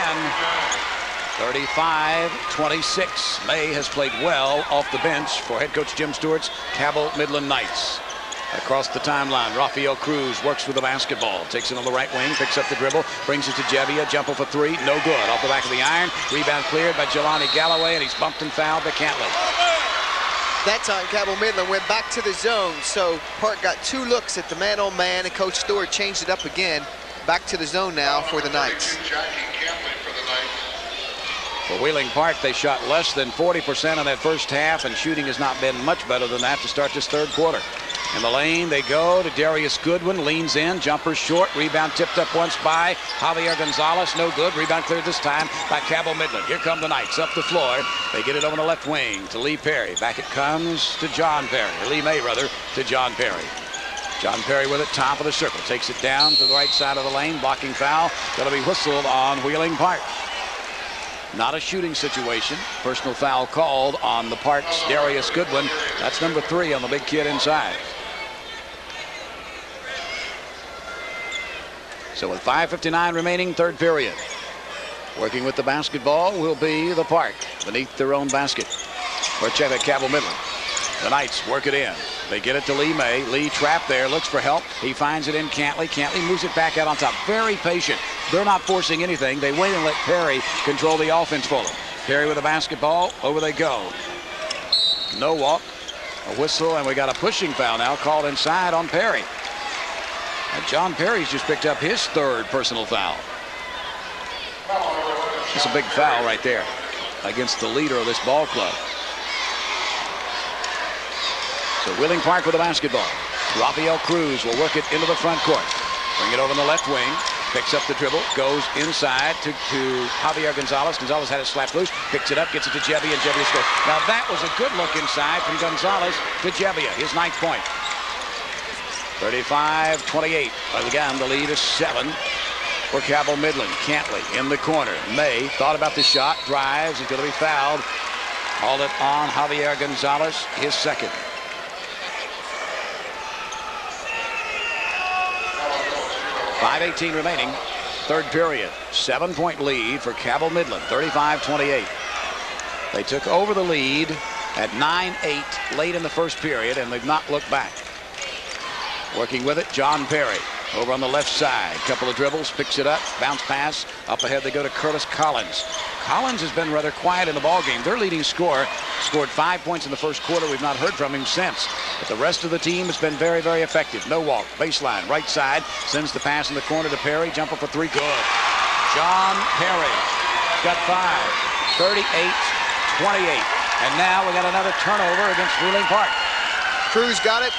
35-26. May has played well off the bench for head coach Jim Stewart's Cabell Midland Knights. Across the timeline, Rafael Cruz works with the basketball. Takes it on the right wing, picks up the dribble, brings it to Jebbia. Jumper for 3, no good. Off the back of the iron. Rebound cleared by Jelani Galloway, and he's bumped and fouled by Cantley. That time, Cabell Midland went back to the zone, so Park got 2 looks at the man-on-man, and Coach Stewart changed it up again. Back to the zone now for the Knights. For Wheeling Park, they shot less than 40% in that first half, and shooting has not been much better than that to start this third quarter. In the lane, they go to Darius Goodwin, leans in, jumper short, rebound tipped up once by Javier Gonzalez, no good. Rebound cleared this time by Cabell Midland. Here come the Knights up the floor. They get it over the left wing to Lee Perry. Back it comes to John Perry, or Lee May rather, to John Perry. John Perry with it, top of the circle, takes it down to the right side of the lane, blocking foul. Going to be whistled on Wheeling Park. Not a shooting situation. Personal foul called on the Park's Darius Goodwin. That's number 3 on the big kid inside. So with 5:59 remaining, third period. Working with the basketball will be the Park beneath their own basket. For Cabell Midland. The Knights work it in. They get it to Lee May. Lee trapped there, looks for help. He finds it in Cantley. Cantley moves it back out on top. Very patient. They're not forcing anything. They wait and let Perry control the offense for them. Perry with the basketball. Over they go. No walk. A whistle, and we got a pushing foul now called inside on Perry. And John Perry's just picked up his 3rd personal foul. It's a big foul right there against the leader of this ball club. So Wheeling Park with the basketball. Rafael Cruz will work it into the front court. Bring it over in the left wing. Picks up the dribble. Goes inside to Javier Gonzalez. Gonzalez had it slapped loose. Picks it up. Gets it to Jebbia, and Jebbia scores. Now that was a good look inside from Gonzalez to Jebbia. His 9th point. 35-28. But again, the lead is 7 for Cabell Midland. Cantley in the corner. May thought about the shot. Drives. He's going to be fouled. Called it on Javier Gonzalez. His 2nd. 5:18 remaining. Third period. 7-point lead for Cabell Midland. 35-28. They took over the lead at 9-8 late in the first period, and they've not looked back. Working with it, John Perry. Over on the left side. Couple of dribbles, picks it up, bounce pass. Up ahead they go to Curtis Collins. Collins has been rather quiet in the ballgame. Their leading scorer scored 5 points in the first quarter. We've not heard from him since. But the rest of the team has been very, very effective. No walk, baseline, right side. Sends the pass in the corner to Perry. Jumper for 3, good. John Perry got 5. 38-28. And now we got another turnover against Wheeling Park. Cruz got it.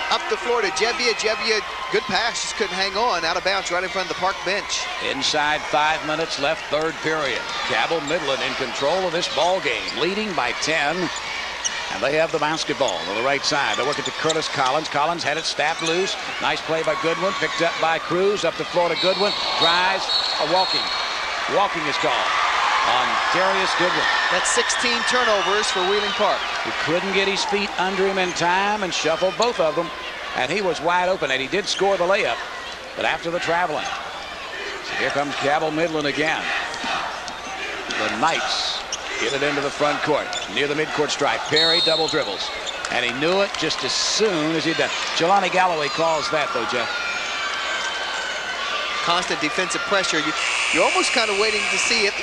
Up the floor to Jebbia. Jebbia, good pass, just couldn't hang on. Out of bounds right in front of the Park bench. Inside 5 minutes left, third period. Cabell Midland in control of this ball game, leading by 10. And they have the basketball on the right side. They work it to Curtis Collins. Collins had it stabbed loose. Nice play by Goodwin. Picked up by Cruz. Up the floor to Goodwin. Drives. A walking. Walking is called on Darius Goodwin. That's 16 turnovers for Wheeling Park. He couldn't get his feet under him in time and shuffled both of them. And he was wide open, and he did score the layup. But after the traveling. So here comes Cabell Midland again. The Knights get it into the front court. Near the midcourt stripe. Perry double dribbles. And he knew it just as soon as he did. Jelani Galloway calls that, though, Jeff. Constant defensive pressure. You're almost kind of waiting to see if,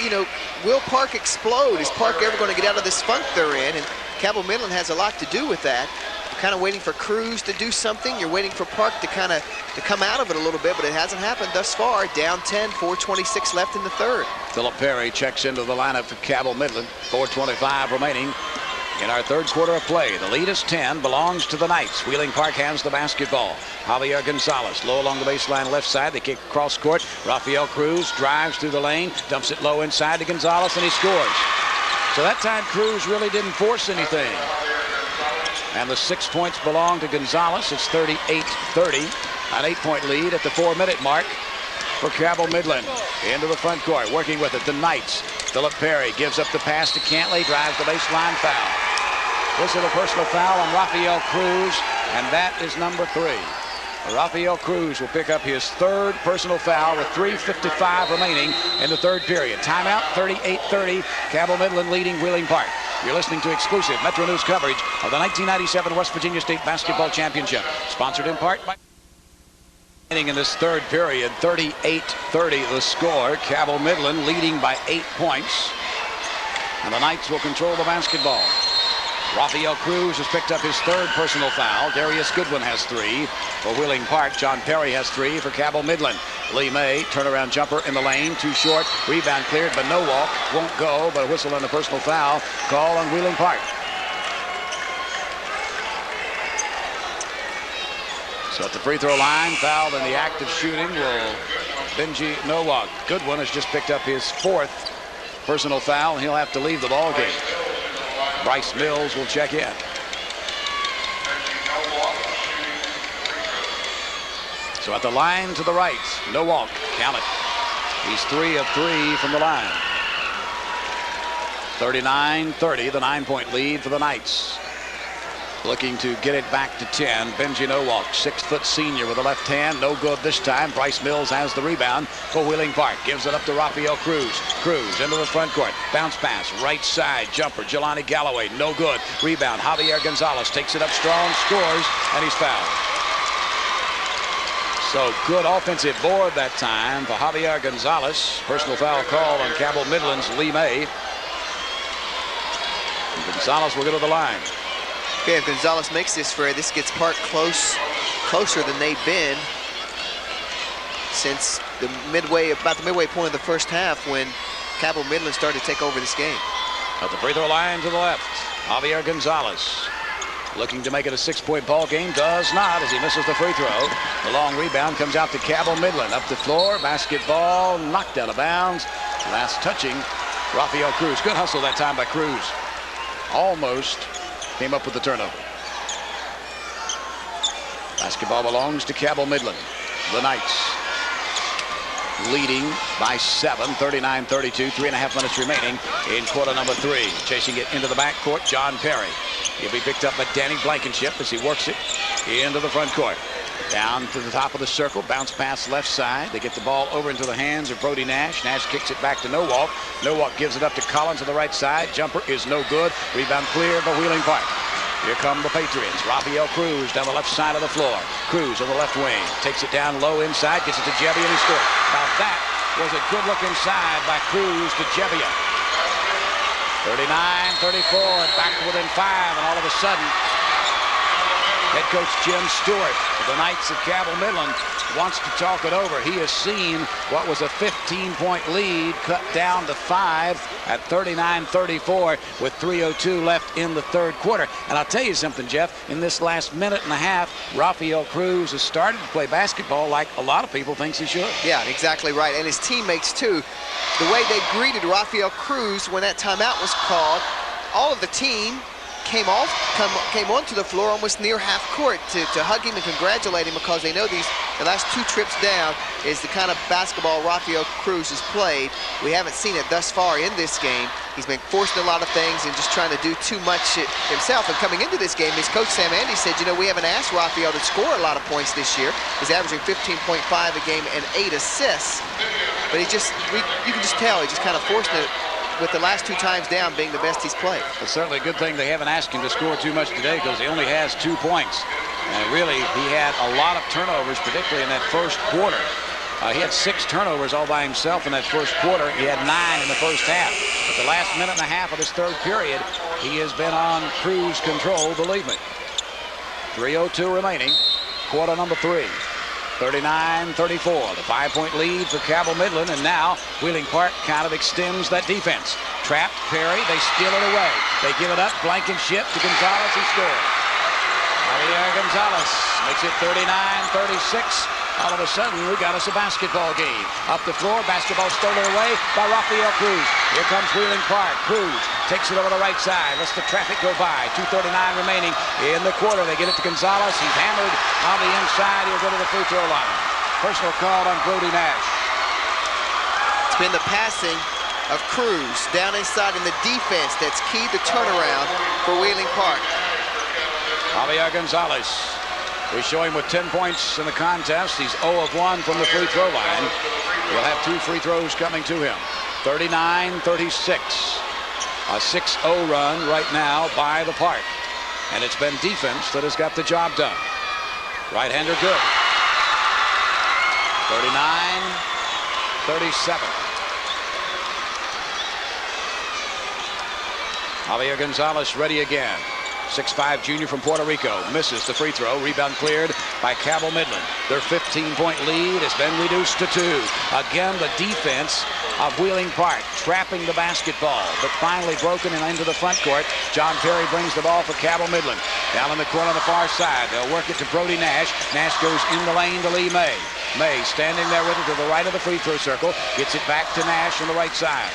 will Park explode? Is Park ever going to get out of this funk they're in? And Cabell Midland has a lot to do with that. You're kind of waiting for Cruz to do something. You're waiting for Park to come out of it a little bit, but it hasn't happened thus far. Down 10, 4:26 left in the third. Philip Perry checks into the lineup for Cabell Midland. 4:25 remaining in our third quarter of play. The lead is 10, belongs to the Knights. Wheeling Park has the basketball. Javier Gonzalez low along the baseline left side. They kick cross court. Rafael Cruz drives through the lane, dumps it low inside to Gonzalez, and he scores. So that time Cruz really didn't force anything. And the 6 points belong to Gonzalez. It's 38-30. An 8-point lead at the 4-minute mark for Cabell Midland. Into the front court, working with it, the Knights. Philip Perry gives up the pass to Cantley, drives the baseline, foul. This is a personal foul on Rafael Cruz, and that is number 3. Rafael Cruz will pick up his third personal foul with 3:55 remaining in the third period. Timeout, 38-30. Cabell Midland leading Wheeling Park. You're listening to exclusive Metro News coverage of the 1997 West Virginia State Basketball Championship, sponsored in part by... In this third period, 38-30 the score. Cabell Midland leading by 8 points. And the Knights will control the basketball. Rafael Cruz has picked up his third personal foul. Darius Goodwin has 3 for Wheeling Park. John Perry has 3 for Cabell Midland. Lee May, turnaround jumper in the lane, too short. Rebound cleared, but no walk. Won't go, but a whistle on the personal foul. Call on Wheeling Park. So at the free throw line, fouled in the act of shooting will Benji Nowak. Goodwin has just picked up his 4th personal foul, and he'll have to leave the ball game. Bryce Mills will check in. So at the line to the right, Nowak, count it. He's 3 of 3 from the line. 39-30, the 9-point lead for the Knights. Looking to get it back to 10. Benji Nowak, 6-foot senior with the left hand. No good this time. Bryce Mills has the rebound for Wheeling Park. Gives it up to Rafael Cruz. Cruz into the front court. Bounce pass. Right side. Jumper. Jelani Galloway. No good. Rebound. Javier Gonzalez takes it up strong. Scores. And he's fouled. So good offensive board that time for Javier Gonzalez. Personal foul call on Cabell Midland's Lee May. And Gonzalez will go to the line. Okay, if Gonzalez makes this fair, this gets Park closer than they've been since about the midway point of the first half when Cabell Midland started to take over this game. At the free throw line to the left, Javier Gonzalez looking to make it a 6-point ball game. Does not as he misses the free throw. The long rebound comes out to Cabell Midland. Up the floor, basketball knocked out of bounds. Last touching Rafael Cruz. Good hustle that time by Cruz. Almost came up with the turnover. Basketball belongs to Cabell Midland. The Knights leading by 7, 39-32, 3.5 minutes remaining in quarter number 3. Chasing it into the backcourt, John Perry. He'll be picked up by Danny Blankenship as he works it into the front court. Down to the top of the circle, bounce pass left side. They get the ball over into the hands of Brody Nash. Nash kicks it back to Nowak. Nowak gives it up to Collins on the right side. Jumper is no good. Rebound cleared by Wheeling Park. Here come the Patriots. Rafael Cruz down the left side of the floor. Cruz on the left wing. Takes it down low inside. Gets it to Jebbia and he scores. Now that was a good look inside by Cruz to Jebbia. 39-34. Back within 5. And all of a sudden, head coach Jim Stewart of the Knights of Cabell Midland wants to talk it over. He has seen what was a 15-point lead cut down to 5 at 39-34 with 3:02 left in the third quarter. And I'll tell you something, Jeff, in this last minute and a half, Rafael Cruz has started to play basketball like a lot of people think he should. Yeah, exactly right. And his teammates, too. The way they greeted Rafael Cruz when that timeout was called, all of the team came onto the floor almost near half court to hug him and congratulate him because they know the last 2 trips down is the kind of basketball Rafael Cruz has played. We haven't seen it thus far in this game. He's been forced a lot of things and just trying to do too much himself. And coming into this game, his coach Sam Andy said, you know, we haven't asked Rafael to score a lot of points this year. He's averaging 15.5 a game and 8 assists. But you can just tell he's just kind of forcing it, with the last 2 times down being the best he's played. It's certainly a good thing they haven't asked him to score too much today because he only has 2 points. And really, he had a lot of turnovers, particularly in that first quarter. He had 6 turnovers all by himself in that first quarter. He had 9 in the first half. But the last minute and a half of this third period, he has been on cruise control, believe me. 3:02 remaining, quarter number 3. 39-34. The 5-point lead for Cabell Midland, and now Wheeling Park kind of extends that defense. Trapped Perry, they steal it away. They give it up, Blankenship to Gonzalez, who scores. Javier Gonzalez makes it 39-36. All of a sudden, we got us a basketball game. Up the floor, basketball stolen away by Rafael Cruz. Here comes Wheeling Park. Cruz takes it over the right side. Lets the traffic go by. 2:39 remaining in the quarter. They get it to Gonzalez. He's hammered on the inside. He'll go to the free throw line. Personal call on Brody Nash. It's been the passing of Cruz down inside in the defense that's keyed the turnaround for Wheeling Park. Javier Gonzalez. We show him with 10 points in the contest. He's 0 of 1 from the free throw line. He'll have 2 free throws coming to him. 39-36. A 6-0 run right now by the Park. And it's been defense that has got the job done. Right-hander good. 39-37. Javier Gonzalez ready again. 6'5" junior from Puerto Rico misses the free throw. Rebound cleared by Cabell Midland. Their 15-point lead has been reduced to 2. Again, the defense of Wheeling Park trapping the basketball, but finally broken and into the front court. John Perry brings the ball for Cabell Midland. Down in the corner on the far side, they'll work it to Brody Nash. Nash goes in the lane to Lee May. May standing there with it to the right of the free throw circle. Gets it back to Nash on the right side.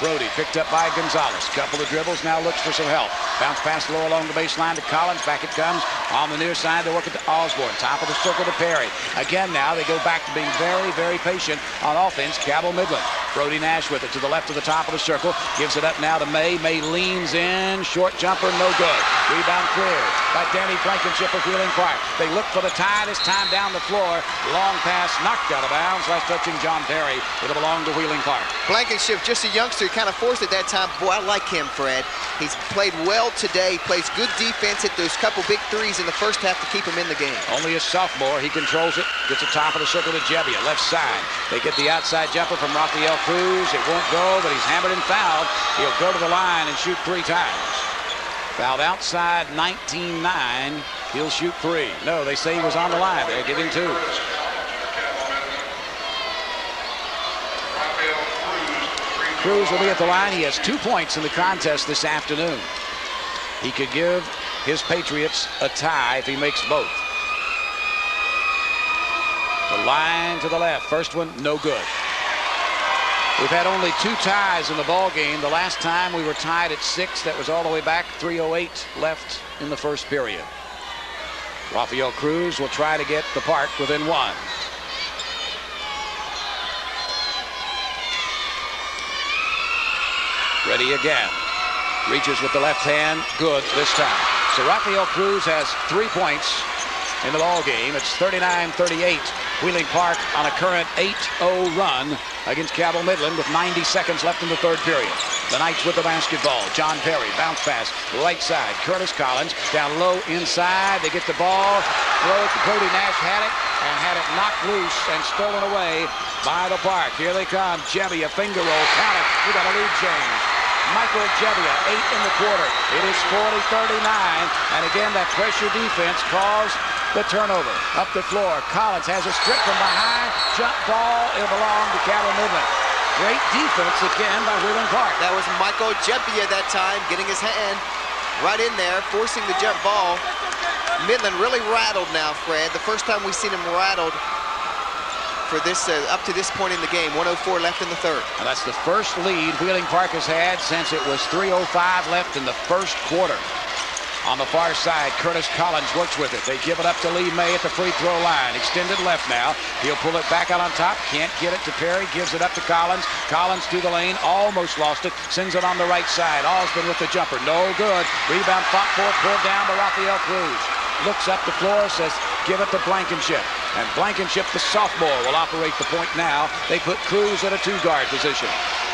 Brody picked up by Gonzalez. Couple of dribbles, now looks for some help. Bounce pass low along the baseline to Collins. Back it comes on the near side. They work it to Osborne. Top of the circle to Perry. Again now they go back to being very, very patient on offense. Cabell Midland. Brody Nash with it to the left of the top of the circle. Gives it up now to May. May leans in. Short jumper, no good. Rebound cleared by Danny Blankenship of Wheeling Park. They look for the tie. This time down the floor. Long pass knocked out of bounds. Last touching John Perry. It'll belong to Wheeling Park. Blankenship, just a youngster, kind of forced it that time. Boy, I like him, Fred. He's played well today. He plays good defense, hit those couple big threes in the first half to keep him in the game. Only a sophomore. He controls it. Gets the top of the circle to Jebbia. Left side. They get the outside jumper from Rafael Cruz. It won't go, but he's hammered and fouled. He'll go to the line and shoot 3 times. Fouled outside 19-9. He'll shoot 3. No, they say he was on the line. They'll give him 2. Cruz will be at the line. He has 2 points in the contest this afternoon. He could give his Patriots a tie if he makes both. The line to the left. First one, no good. We've had only 2 ties in the ball game. The last time we were tied at 6. That was all the way back. 3:08 left in the first period. Rafael Cruz will try to get the Park within 1. Ready again. Reaches with the left hand. Good this time. So Rafael Cruz has 3 points in the ball game. It's 39-38. Wheeling Park on a current 8-0 run against Cabell Midland with 90 seconds left in the third period. The Knights with the basketball. John Perry, bounce pass, right side. Curtis Collins down low inside. They get the ball. Throw it. Brody Nash had it knocked loose and stolen away by the Park. Here they come. Jebbia, finger roll. Count it. We got a lead change. Michael Jebbia, 8 in the quarter. It is 40-39. And again, that pressure defense caused the turnover. Up the floor. Collins has a strip from behind. Jump ball. It'll belong to Cabell Midland. Great defense again by Wheeling Park. That was Michael Jebbia that time, getting his hand right in there, forcing the jump ball. Midland really rattled now, Fred. The first time we've seen him rattled for this up to this point in the game. 1:04 left in the third. And that's the first lead Wheeling Park has had since it was 3:05 left in the first quarter. On the far side, Curtis Collins works with it. They give it up to Lee May at the free throw line. Extended left now. He'll pull it back out on top. Can't get it to Perry. Gives it up to Collins. Collins to the lane. Almost lost it. Sends it on the right side. Osborne with the jumper. No good. Rebound fought for. Pulled down by Rafael Cruz. Looks up the floor. Says, give it to Blankenship. And Blankenship, the sophomore, will operate the point now. They put Cruz at a 2-guard position.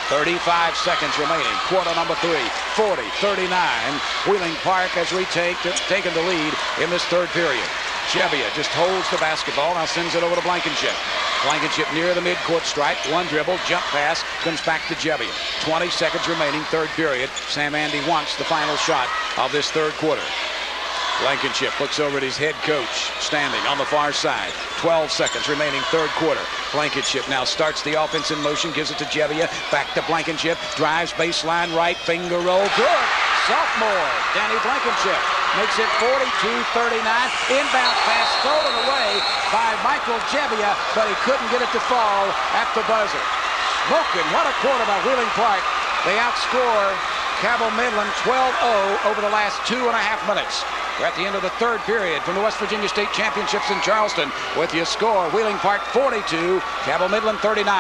35 seconds remaining. Quarter number 3. 40-39. Wheeling Park has taken the lead in this third period. Jebbia just holds the basketball. Now sends it over to Blankenship. Blankenship near the midcourt stripe. 1 dribble. Jump pass. Comes back to Jebbia. 20 seconds remaining. Third period. Sam Andy wants the final shot of this third quarter. Blankenship looks over at his head coach, standing on the far side. 12 seconds remaining, third quarter. Blankenship now starts the offense in motion, gives it to Jebbia, back to Blankenship, drives baseline right, finger roll, good. Sophomore Danny Blankenship makes it 42-39. Inbound pass stolen away by Michael Jebbia, but he couldn't get it to fall at the buzzer. Smoking, what a quarter by Wheeling Park. They outscore Cabell Midland 12-0 over the last 2.5 minutes. We're at the end of the third period from the West Virginia State Championships in Charleston with your score, Wheeling Park 42, Cabell Midland 39.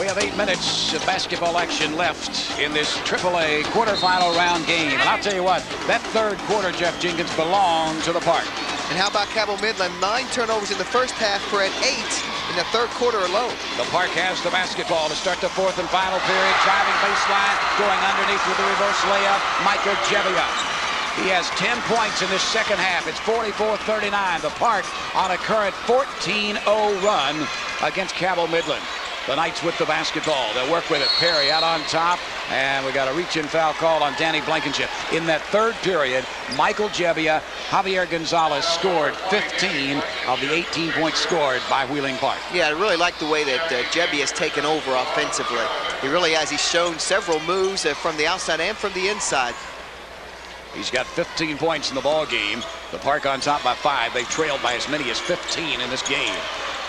We have 8 minutes of basketball action left in this AAA quarterfinal round game. And I'll tell you what, that third quarter, Jeff Jenkins, belonged to the Park. And how about Cabell Midland? 9 turnovers in the first half for an 8 in the third quarter alone. The Park has the basketball to start the fourth and final period. Driving baseline, going underneath with the reverse layup, Michael Jebbia. He has 10 points in this second half. It's 44-39. The Park on a current 14-0 run against Cabell Midland. The Knights with the basketball. They'll work with it. Perry out on top. And we got a reach-in foul call on Danny Blankenship. In that third period, Michael Jebbia, Javier Gonzalez scored 15 of the 18 points scored by Wheeling Park. Yeah, I really like the way that Jebbia has taken over offensively. He really has. He's shown several moves from the outside and from the inside. He's got 15 points in the ball game. The Park on top by 5. They've trailed by as many as 15 in this game.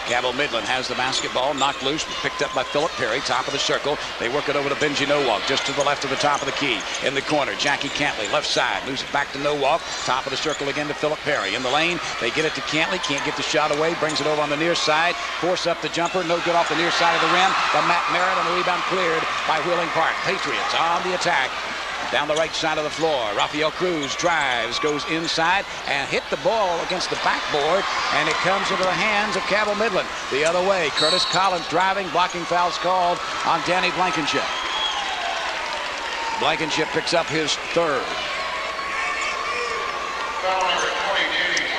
Cabell Midland has the basketball, knocked loose, picked up by Philip Perry, top of the circle. They work it over to Benji Nowalk, just to the left of the top of the key. In the corner, Jackie Cantley, left side, moves it back to Nowalk, top of the circle again to Philip Perry. In the lane, they get it to Cantley, can't get the shot away, brings it over on the near side, force up the jumper, no good off the near side of the rim. The Matt Merritt and the rebound cleared by Wheeling Park. Patriots on the attack. Down the right side of the floor, Rafael Cruz drives, goes inside, and hit the ball against the backboard, and it comes into the hands of Cabell Midland. The other way, Curtis Collins driving, blocking fouls called on Danny Blankenship. Blankenship picks up his third.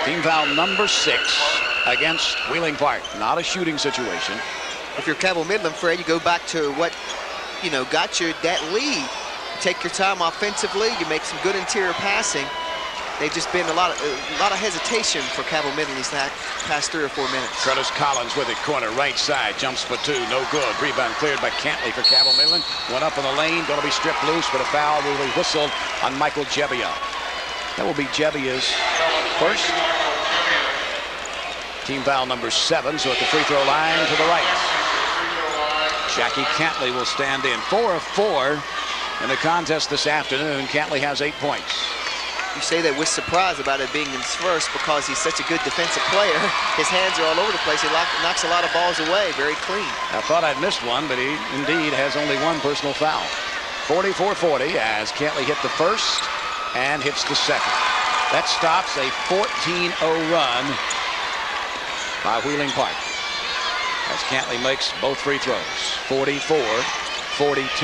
Team foul number 6 against Wheeling Park. Not a shooting situation. If you're Cabell Midland, Fred, you go back to what, got you that lead. Take your time offensively. You make some good interior passing. They've just been a lot of hesitation for Cabell Midland these past 3 or 4 minutes. Curtis Collins with it, corner right side, jumps for 2, no good. Rebound cleared by Cantley for Cabell Midland. Went up in the lane, going to be stripped loose, but a foul will be whistled on Michael Jebbia. That will be Jebbia's first. Team foul number 7, so at the free throw line to the right. Jackie Cantley will stand in. 4 of 4. In the contest this afternoon, Cantley has 8 points. You say that with surprise about it being his first because he's such a good defensive player. His hands are all over the place. He knocks a lot of balls away, very clean. I thought I'd missed one, but he indeed has only 1 personal foul. 44-40 as Cantley hit the first and hits the second. That stops a 14-0 run by Wheeling Park as Cantley makes both free throws. 44-42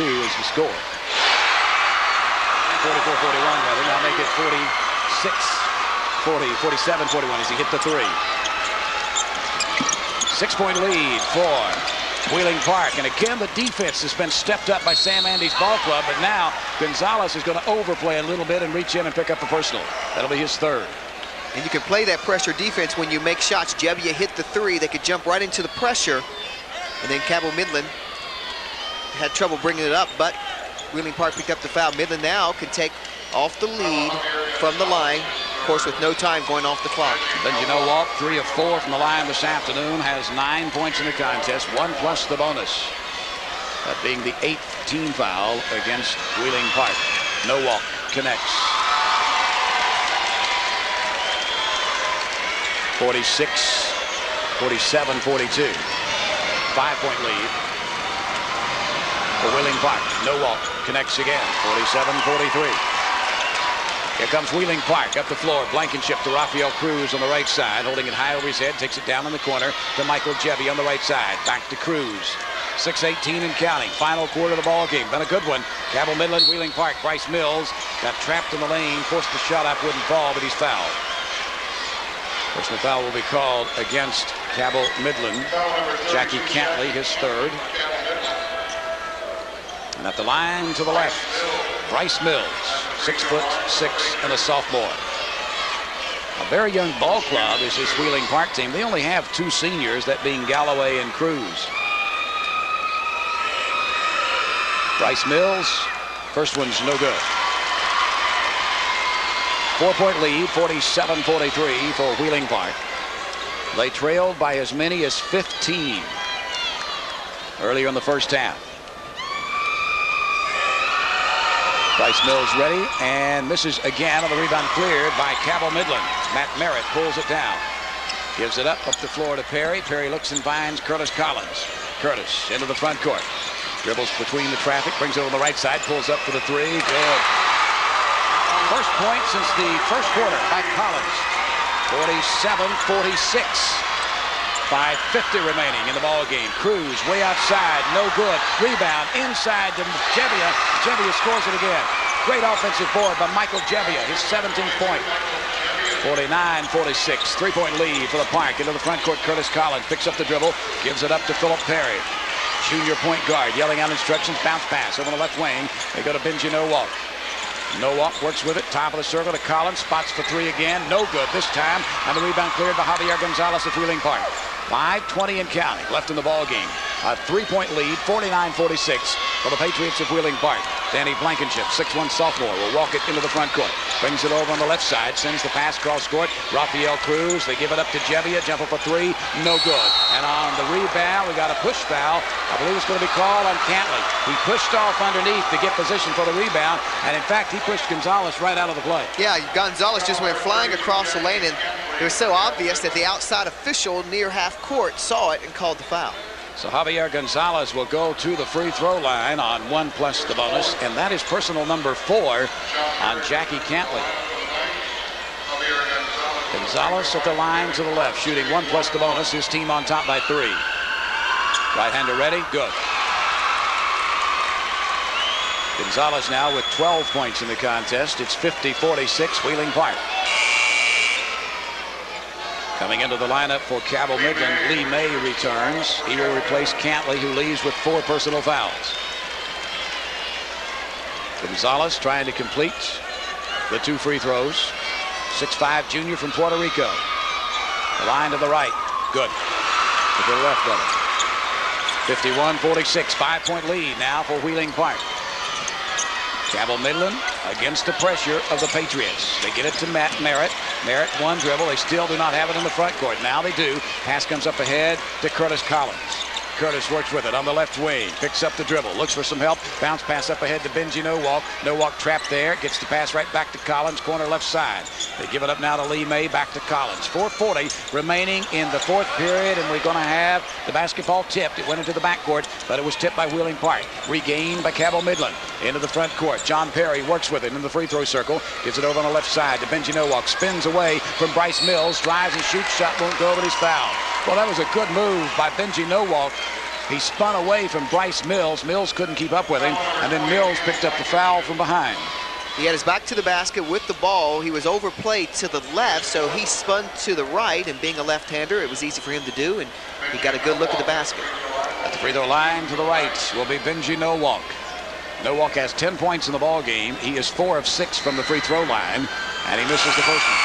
is the score. 44-41 rather, now make it 47-41 as he hit the 3. 6-point lead for Wheeling Park. And again, the defense has been stepped up by Sam Andy's ball club, but now Gonzalez is going to overplay a little bit and reach in and pick up a personal. That'll be his third. And you can play that pressure defense when you make shots. Jebbia hit the 3. They could jump right into the pressure. And then Cabell Midland had trouble bringing it up, but Wheeling Park picked up the foul. Midland now can take off the lead from the line, of course, with no time going off the clock. Benji Nowalk, 3 of 4 from the line this afternoon, has 9 points in the contest, 1 plus the bonus. That being the 8th team foul against Wheeling Park. Nowalk connects. 46, 47, 42. 5-point lead for Wheeling Park. Nowalk connects again. 47-43. Here comes Wheeling Park up the floor. Blankenship to Rafael Cruz on the right side, holding it high over his head, takes it down in the corner to Michael Jebbia on the right side. Back to Cruz. 6:18 and counting. Final quarter of the ball game. Been a good one. Cabell Midland, Wheeling Park. Bryce Mills got trapped in the lane, forced the shot up, wouldn't fall, but he's fouled. Personal foul will be called against Cabell Midland. Jackie Cantley, his third. And at the line to the left, Bryce Mills, 6'6" and a sophomore. A very young ball club is this Wheeling Park team. They only have 2 seniors, that being Galloway and Cruz. Bryce Mills, first one's no good. 4-point lead, 47-43 for Wheeling Park. They trailed by as many as 15 earlier in the first half. Bryce Mills ready and misses again on the rebound, cleared by Cabell Midland. Matt Merritt pulls it down. Gives it up the floor to Perry. Perry looks and finds Curtis Collins. Curtis into the front court. Dribbles between the traffic, brings it on the right side, pulls up for the 3. Good. First point since the first quarter by Collins. 47-46. 5:50 remaining in the ball game. Cruz way outside, no good. Rebound inside to Jebbia. Jebbia scores it again. Great offensive board by Michael Jebbia, his 17th point. 49-46, 3-point lead for the Park. Into the front court, Curtis Collins picks up the dribble, gives it up to Philip Perry. Junior point guard yelling out instructions, bounce pass over the left wing. They go to Benji Nowalk. Nowalk works with it, top of the circle to Collins, spots for 3 again, no good this time, and the rebound cleared by Javier Gonzalez of Wheeling Park. 5:20 and counting left in the ball game. A 3-point lead, 49-46 for the Patriots of Wheeling Park. Danny Blankenship, 6'1" sophomore, will walk it into the front court. Brings it over on the left side, sends the pass cross court. Rafael Cruz, they give it up to Jebbia, jumper for 3, no good. And on the rebound, we got a push foul. I believe it's going to be called on Cantley. He pushed off underneath to get position for the rebound, and in fact, he pushed Gonzalez right out of the play. Yeah, Gonzalez just went flying across the lane, and it was so obvious that the outside official near half court saw it and called the foul. So Javier Gonzalez will go to the free throw line on 1 plus the bonus, and that is personal number 4 on Jackie Cantley. Gonzalez at the line to the left, shooting 1 plus the bonus. His team on top by 3. Right-hander ready, good. Gonzalez now with 12 points in the contest. It's 50-46 Wheeling Park. Coming into the lineup for Cabell Midland, Lee May returns. He will replace Cantley, who leaves with 4 personal fouls. Gonzalez trying to complete the 2 free throws. 6'5" junior from Puerto Rico. The line to the right, good. To the left of it. 51-46, 5-point lead now for Wheeling Park. Cabell Midland against the pressure of the Patriots. They get it to Matt Merritt. Merritt, 1 dribble. They still do not have it in the front court. Now they do. Pass comes up ahead to Curtis Collins. Curtis works with it on the left wing. Picks up the dribble. Looks for some help. Bounce pass up ahead to Benji Nowalk. Nowalk trapped there. Gets the pass right back to Collins. Corner left side. They give it up now to Lee May. Back to Collins. 4:40 remaining in the 4th period. And we're going to have the basketball tipped. It went into the backcourt, but it was tipped by Wheeling Park. Regained by Cabell Midland. Into the front court. John Perry works with it in the free throw circle. Gives it over on the left side to Benji Nowalk. Spins away from Bryce Mills. Drives and shoots. Shot won't go, but he's fouled. Well, that was a good move by Benji Nowalk. He spun away from Bryce Mills. Mills couldn't keep up with him, and then Mills picked up the foul from behind. He had his back to the basket with the ball. He was overplayed to the left, so he spun to the right, and being a left-hander, it was easy for him to do, and he got a good look at the basket. At the free throw line to the right will be Benji Nowalk. Nowalk has 10 points in the ball game. He is 4 of 6 from the free throw line, and he misses the first one.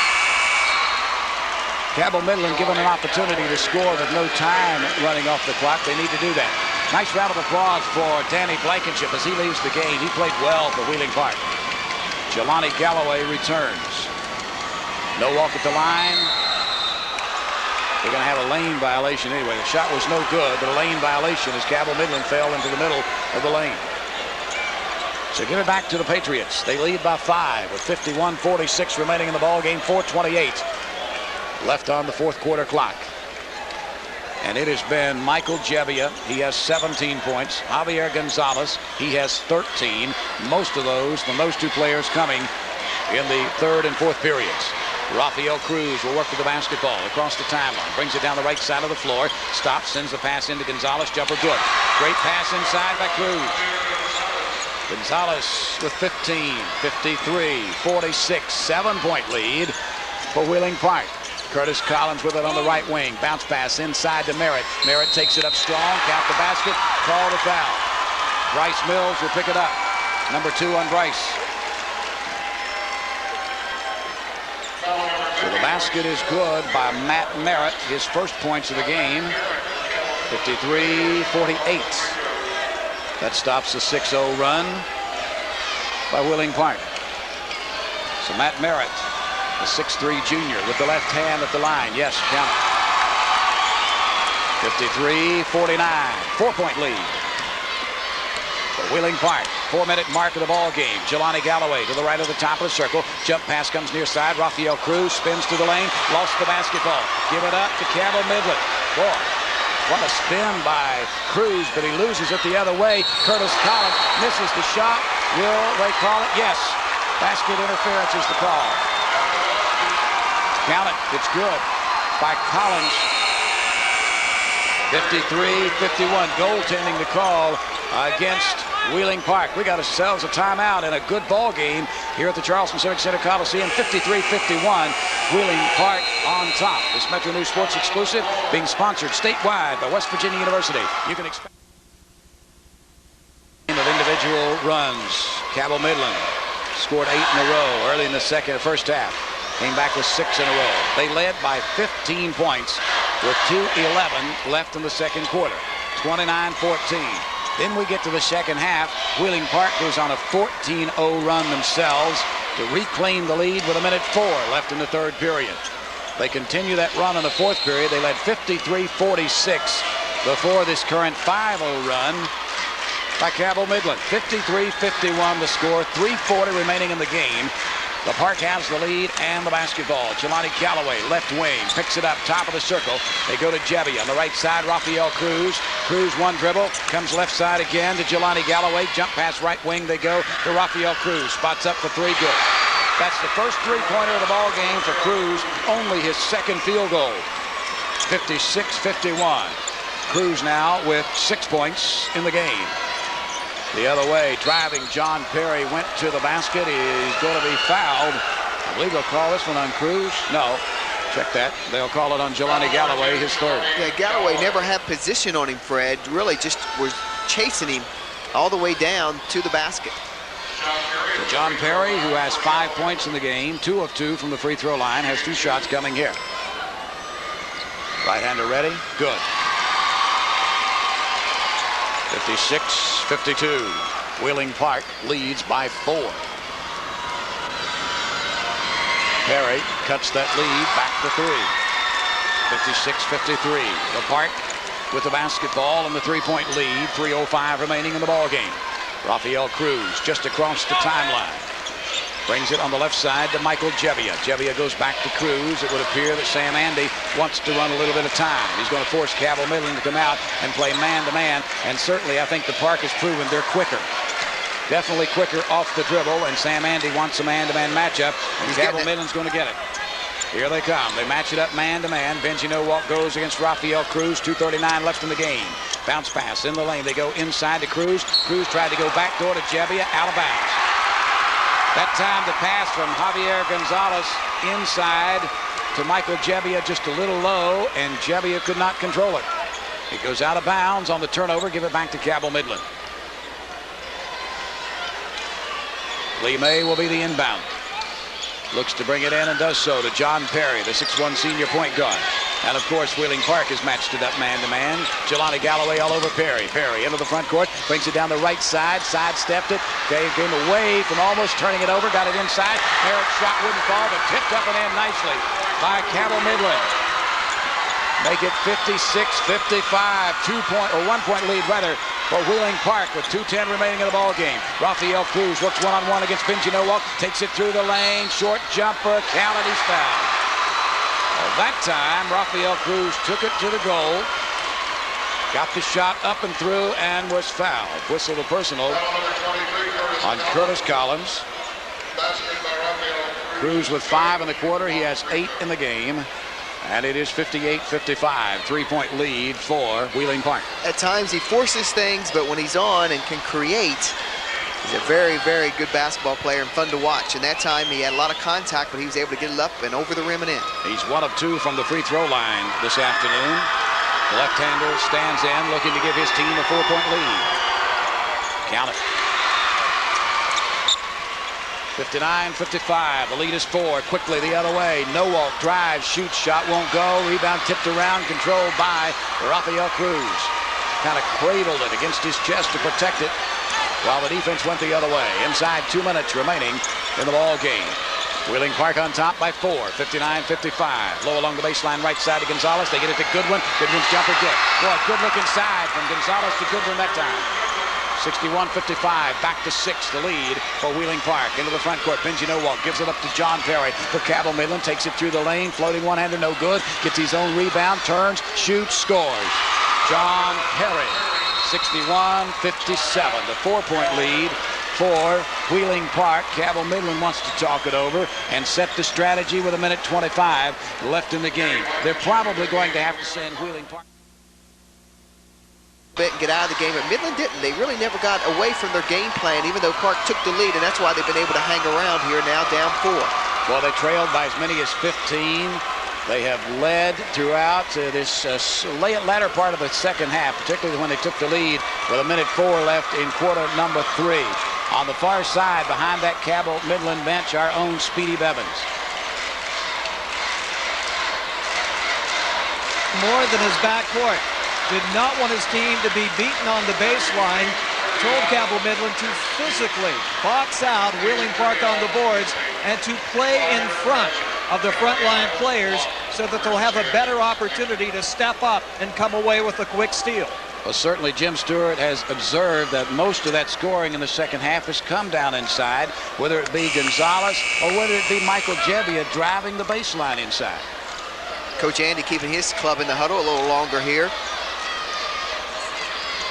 Cabell Midland given an opportunity to score with no time running off the clock. They need to do that. Nice round of applause for Danny Blankenship as he leaves the game. He played well for Wheeling Park. Jelani Galloway returns. Nowalk at the line. They're going to have a lane violation anyway. The shot was no good, but a lane violation as Cabell Midland fell into the middle of the lane. So give it back to the Patriots. They lead by 5 with 51-46 remaining in the ball game. 4:28 left on the 4th quarter clock. And it has been Michael Jebbia. He has 17 points. Javier Gonzalez, he has 13. Most of those from those 2 players coming in the 3rd and 4th periods. Rafael Cruz will work with the basketball across the timeline. Brings it down the right side of the floor. Stops, sends the pass into Gonzalez. Jumper good. Great pass inside by Cruz. Gonzalez with 15, 53, 46. 7-point lead for Wheeling Park. Curtis Collins with it on the right wing. Bounce pass inside to Merritt. Merritt takes it up strong. Count the basket. Call the foul. Bryce Mills will pick it up. Number 2 on Bryce. So the basket is good by Matt Merritt. His first points of the game. 53-48. That stops the 6-0 run by Wheeling Park. So Matt Merritt, the 6'3" junior, with the left hand at the line. Yes, count it. 53-49. 4-point lead for Wheeling Park. 4-minute mark of the ball game. Jelani Galloway to the right of the top of the circle. Jump pass comes near side. Rafael Cruz spins to the lane. Lost the basketball. Give it up to Cabell Midland. Boy, what a spin by Cruz, but he loses it the other way. Curtis Collins misses the shot. Will they call it? Yes. Basket interference is the call. Count it. It's good by Collins. 53-51. Goaltending the call against Wheeling Park. We got ourselves a timeout and a good ball game here at the Charleston Civic Center Coliseum. 53-51. Wheeling Park on top. This Metro News Sports exclusive being sponsored statewide by West Virginia University. You can expect of individual runs. Cabell Midland scored 8 in a row early in the first half. Came back with 6 in a row. They led by 15 points with 2:11 left in the second quarter. 29-14. Then we get to the second half. Wheeling Park goes on a 14-0 run themselves to reclaim the lead with 1:04 left in the third period. They continue that run in the fourth period. They led 53-46 before this current 5-0 run by Cabell Midland. 53-51 the score. 3:40 remaining in the game. The Park has the lead and the basketball. Jelani Galloway, left wing, picks it up, top of the circle. They go to Jebbia on the right side. Rafael Cruz. Cruz one dribble, comes left side again to Jelani Galloway. Jump pass right wing. They go to Rafael Cruz. Spots up for 3, good. That's the first 3-pointer of the ball game for Cruz. Only his second field goal. 56-51. Cruz now with 6 points in the game. The other way, driving, John Perry went to the basket. He's going to be fouled. I believe they'll call this one on Cruz. No, check that. They'll call it on Jelani Galloway, his third. Yeah, Galloway never had position on him, Fred. Really just was chasing him all the way down to the basket. So John Perry, who has 5 points in the game, 2 of 2 from the free throw line, has 2 shots coming here. Right-hander ready, good. 56-52. Wheeling Park leads by 4. Perry cuts that lead back to 3. 56-53. The Park with the basketball and the 3-point lead. 3:05 remaining in the ball game. Rafael Cruz just across the timeline. Brings it on the left side to Michael Jebbia. Jebbia goes back to Cruz. It would appear that Sam Andy wants to run a little bit of time. He's going to force Cabell Midland to come out and play man-to-man. And certainly I think the Park has proven they're quicker. Definitely quicker off the dribble. And Sam Andy wants a man-to-man matchup. And Cabell Midland's going to get it. Here they come. They match it up man-to-man. Benji No-Walk goes against Rafael Cruz. 2:39 left in the game. Bounce pass in the lane. They go inside to Cruz. Cruz tried to go backdoor to Jebbia. Out of bounds. That time the pass from Javier Gonzalez inside to Michael Jebbia just a little low, and Jebbia could not control it. It goes out of bounds on the turnover. Give it back to Cabell Midland. Lee May will be the inbound. Looks to bring it in and does so to John Perry, the 6'1" senior point guard. And, of course, Wheeling Park has matched it up man-to-man. Jelani Galloway all over Perry. Perry into the front court, brings it down the right side, sidestepped it, came away from almost turning it over, got it inside. Merritt's shot wouldn't fall, but tipped up and in nicely by Cabell Midland. Make it 56-55, 1-point lead, rather, for Wheeling Park with 2:10 remaining in the ball game. Rafael Cruz works one-on-one against Benji No-Walk, takes it through the lane, short jumper, counted, he's fouled. Well, that time, Rafael Cruz took it to the goal, got the shot up and through, and was fouled. Whistle the personal on Curtis Collins. Cruz with 5 in the quarter. He has 8 in the game. And it is 58-55, 3-point lead for Wheeling Park. At times he forces things, but when he's on and can create, he's a very, very good basketball player and fun to watch. And that time he had a lot of contact, but he was able to get it up and over the rim and in. He's 1 of 2 from the free throw line this afternoon. The left-hander stands in, looking to give his team a 4-point lead. Count it. 59-55. The lead is 4. Quickly the other way. Nowalk drives, shoots, shot won't go. Rebound tipped around, controlled by Rafael Cruz. Kind of cradled it against his chest to protect it while the defense went the other way. Inside 2 minutes remaining in the ball game. Wheeling Park on top by 4. 59-55. Low along the baseline, right side to Gonzalez. They get it to Goodwin. Goodwin's jumper good. Boy, good look inside from Gonzalez to Goodwin that time. 61-55, back to 6, the lead for Wheeling Park. Into the front court, Benji Nowalk gives it up to John Perry for Cabell. Midland takes it through the lane, floating one-hander, no good. Gets his own rebound, turns, shoots, scores. John Perry, 61-57, the 4-point lead for Wheeling Park. Cabell Midland wants to talk it over and set the strategy with 1:25 left in the game. They're probably going to have to send Wheeling Park bit and get out of the game, but Midland didn't. They really never got away from their game plan, even though Park took the lead, and that's why they've been able to hang around here now down 4. Well, they trailed by as many as 15. They have led throughout this latter part of the second half, particularly when they took the lead with 1:04 left in quarter number 3. On the far side, behind that Cabell Midland bench, our own Speedy Bevins. More than his backcourt. Did not want his team to be beaten on the baseline. Told Cabell Midland to physically box out Wheeling Park on the boards and to play in front of the frontline players so that they'll have a better opportunity to step up and come away with a quick steal. Well, certainly Jim Stewart has observed that most of that scoring in the second half has come down inside, whether it be Gonzalez or whether it be Michael Jebbia driving the baseline inside. Coach Andy keeping his club in the huddle a little longer here.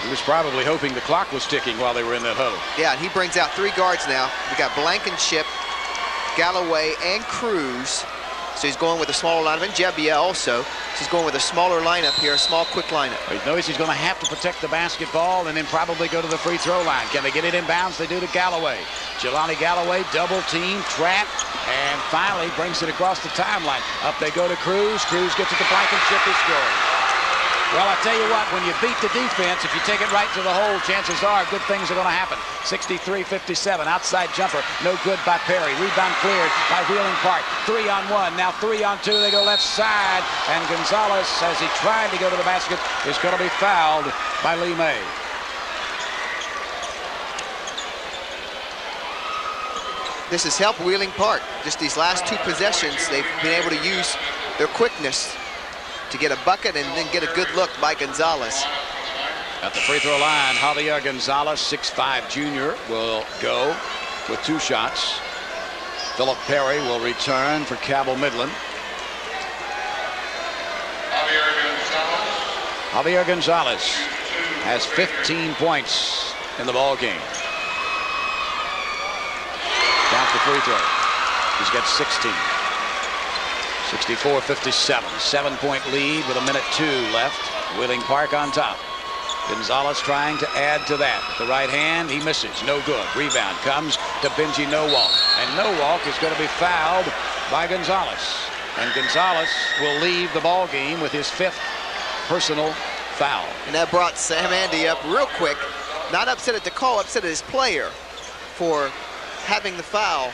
He was probably hoping the clock was ticking while they were in that huddle. Yeah, and he brings out 3 guards now. We got Blankenship, Galloway, and Cruz. So he's going with a smaller lineup, and Jebbia also. So he's going with a smaller lineup here, a small, quick lineup. He knows he's going to have to protect the basketball and then probably go to the free throw line. Can they get it inbounds? They do to Galloway. Jelani Galloway, double team, trap, and finally brings it across the timeline. Up they go to Cruz. Cruz gets it to Blankenship, he scores. Well, I tell you what, when you beat the defense, if you take it right to the hole, chances are good things are going to happen. 63-57, outside jumper, no good by Perry. Rebound cleared by Wheeling Park. 3-on-1, now 3-on-2, they go left side. And Gonzalez, as he tried to go to the basket, is going to be fouled by Lee May. This has helped Wheeling Park. Just these last 2 possessions, they've been able to use their quickness to get a bucket and then get a good look by Gonzalez. At the free throw line, Javier Gonzalez, 6'5" junior, will go with 2 shots. Philip Perry will return for Cabell Midland. Javier Gonzalez has 15 points in the ball game. Count the free throw. He's got 16. 64-57, 7-point lead with 1:02 left. Wheeling Park on top. Gonzalez trying to add to that. The right hand, he misses, no good. Rebound comes to Benji Nowalk. And Nowalk is going to be fouled by Gonzalez. And Gonzalez will leave the ball game with his 5th personal foul. And that brought Sam Andy up real quick. Not upset at the call, upset at his player for having the foul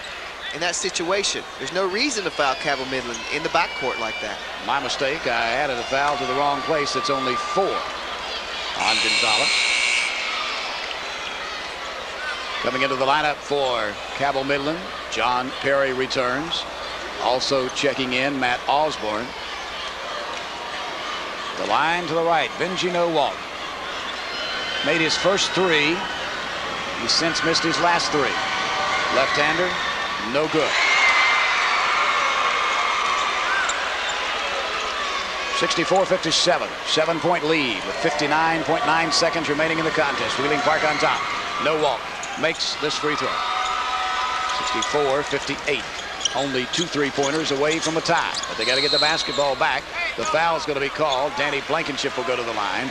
in that situation. There's no reason to foul Cabell Midland in the backcourt like that. My mistake, I added a foul to the wrong place. It's only 4 on Gonzalez. Coming into the lineup for Cabell Midland, John Perry returns. Also checking in, Matt Osborne. The line to the right, Benji Nowalk. Made his first 3. He's since missed his last 3. Left-hander, no good. 64-57, 7-point lead with 59.9 seconds remaining in the contest. Wheeling Park on top. Nowalk makes this free throw. 64-58. only 2 3-pointers away from a tie. But they got to get the basketball back. The foul's going to be called. Danny Blankenship will go to the line.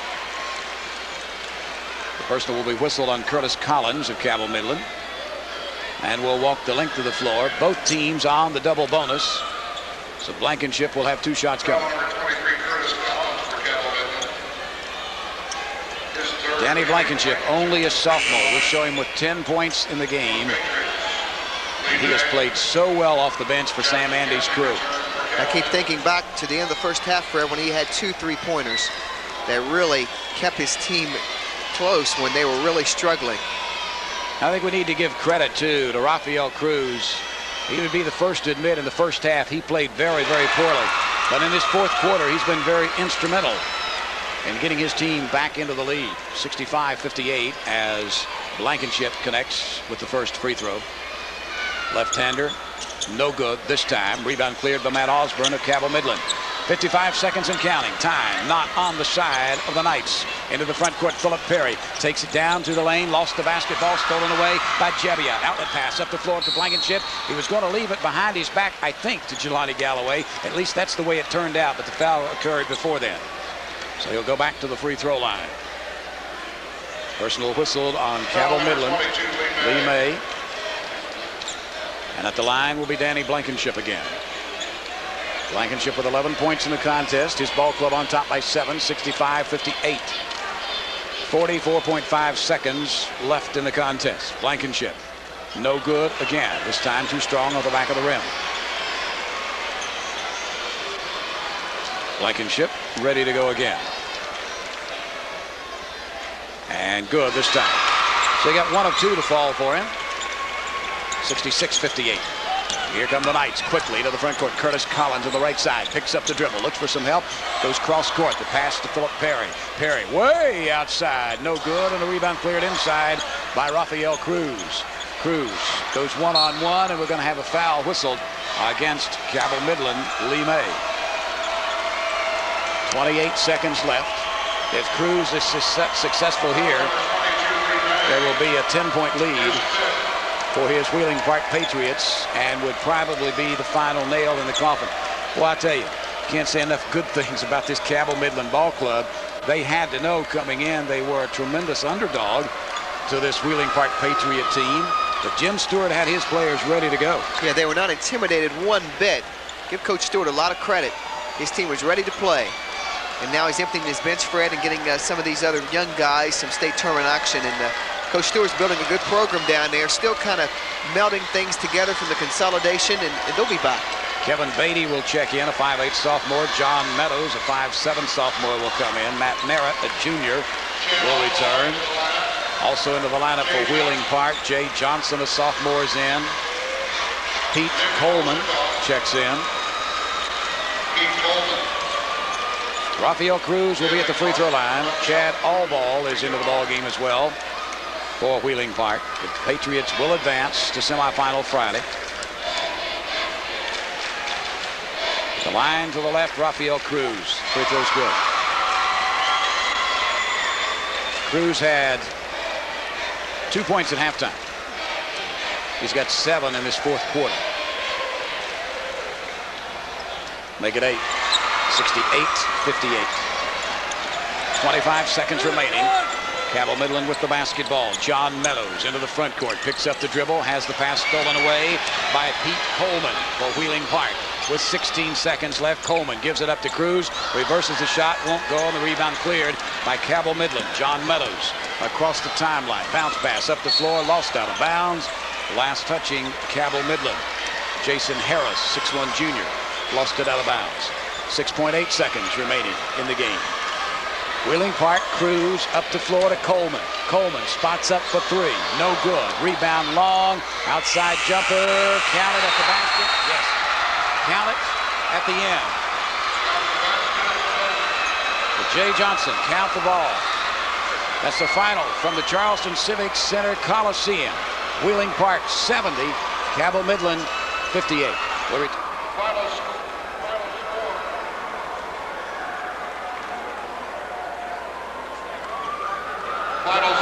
The personal will be whistled on Curtis Collins of Cabell Midland. And will walk the length of the floor. Both teams on the double bonus. So Blankenship will have 2 shots coming. Danny Blankenship, only a sophomore. We'll show him with 10 points in the game. And he has played so well off the bench for Sam Andy's crew. I keep thinking back to the end of the first half, Fred, when he had 2 3-pointers that really kept his team close when they were really struggling. I think we need to give credit, too, to Rafael Cruz. He would be the first to admit in the first half he played very, very poorly. But in this fourth quarter, he's been very instrumental in getting his team back into the lead. 65-58 as Blankenship connects with the first free throw. Left-hander, no good this time. Rebound cleared by Matt Osborne of Cabell Midland. 55 seconds and counting. Time not on the side of the Knights. Into the front court, Philip Perry takes it down to the lane, lost the basketball, stolen away by Jebbia. Outlet pass up the floor to Blankenship. He was going to leave it behind his back, I think, to Jelani Galloway. At least that's the way it turned out, but the foul occurred before then. So he'll go back to the free throw line. Personal whistled on Cabell Midland. Lee May. And at the line will be Danny Blankenship again. Blankenship with 11 points in the contest. His ball club on top by 7, 65-58. 44.5 seconds left in the contest. Blankenship, no good again. This time too strong on the back of the rim. Blankenship ready to go again. And good this time. So he got 1 of 2 to fall for him. 66-58. Here come the Knights quickly to the front court. Curtis Collins to the right side. Picks up the dribble. Looks for some help. Goes cross court. The pass to Philip Perry. Perry way outside. No good. And the rebound cleared inside by Rafael Cruz. Cruz goes one-on-one, and we're going to have a foul whistled against Cabell Midland. Lee May. 28 seconds left. If Cruz is successful here, there will be a 10-point lead for his Wheeling Park Patriots and would probably be the final nail in the coffin. Well, I tell you, can't say enough good things about this Cabell Midland ball club. They had to know coming in they were a tremendous underdog to this Wheeling Park Patriot team. But Jim Stewart had his players ready to go. Yeah, they were not intimidated one bit. Give Coach Stewart a lot of credit. His team was ready to play. And now he's emptying his bench, Fred, and getting some of these other young guys some state tournament action. And Coach Stewart's building a good program down there, still kind of melding things together from the consolidation, and they'll be back. Kevin Beatty will check in, a 5'8 sophomore. John Meadows, a 5'7 sophomore, will come in. Matt Merritt, a junior, will return. Also into the lineup for Wheeling Park, Jay Johnson, a sophomore, is in. Pete Coleman checks in. Pete Coleman. Rafael Cruz will be at the free throw line. Chad Allball is into the ball game as well for Wheeling Park. The Patriots will advance to semifinal Friday. The line to the left, Rafael Cruz. Free throw's good. Cruz had 2 points at halftime. He's got 7 in this fourth quarter. Make it 8. 68-58. 25 seconds remaining. Cabell Midland with the basketball. John Meadows into the front court. Picks up the dribble. Has the pass stolen away by Pete Coleman for Wheeling Park. With 16 seconds left, Coleman gives it up to Cruz. Reverses the shot. Won't go. And the rebound cleared by Cabell Midland. John Meadows across the timeline. Bounce pass up the floor. Lost out of bounds. Last touching Cabell Midland. Jason Harris, 6'1 junior. Lost it out of bounds. 6.8 seconds remaining in the game. Wheeling Park, Cruz up the floor to Coleman. Coleman spots up for 3. No good. Rebound long. Outside jumper. Count it at the basket. Yes. Count it at the end. But Jay Johnson count the ball. That's the final from the Charleston Civic Center Coliseum. Wheeling Park 70. Cabell Midland 58. Final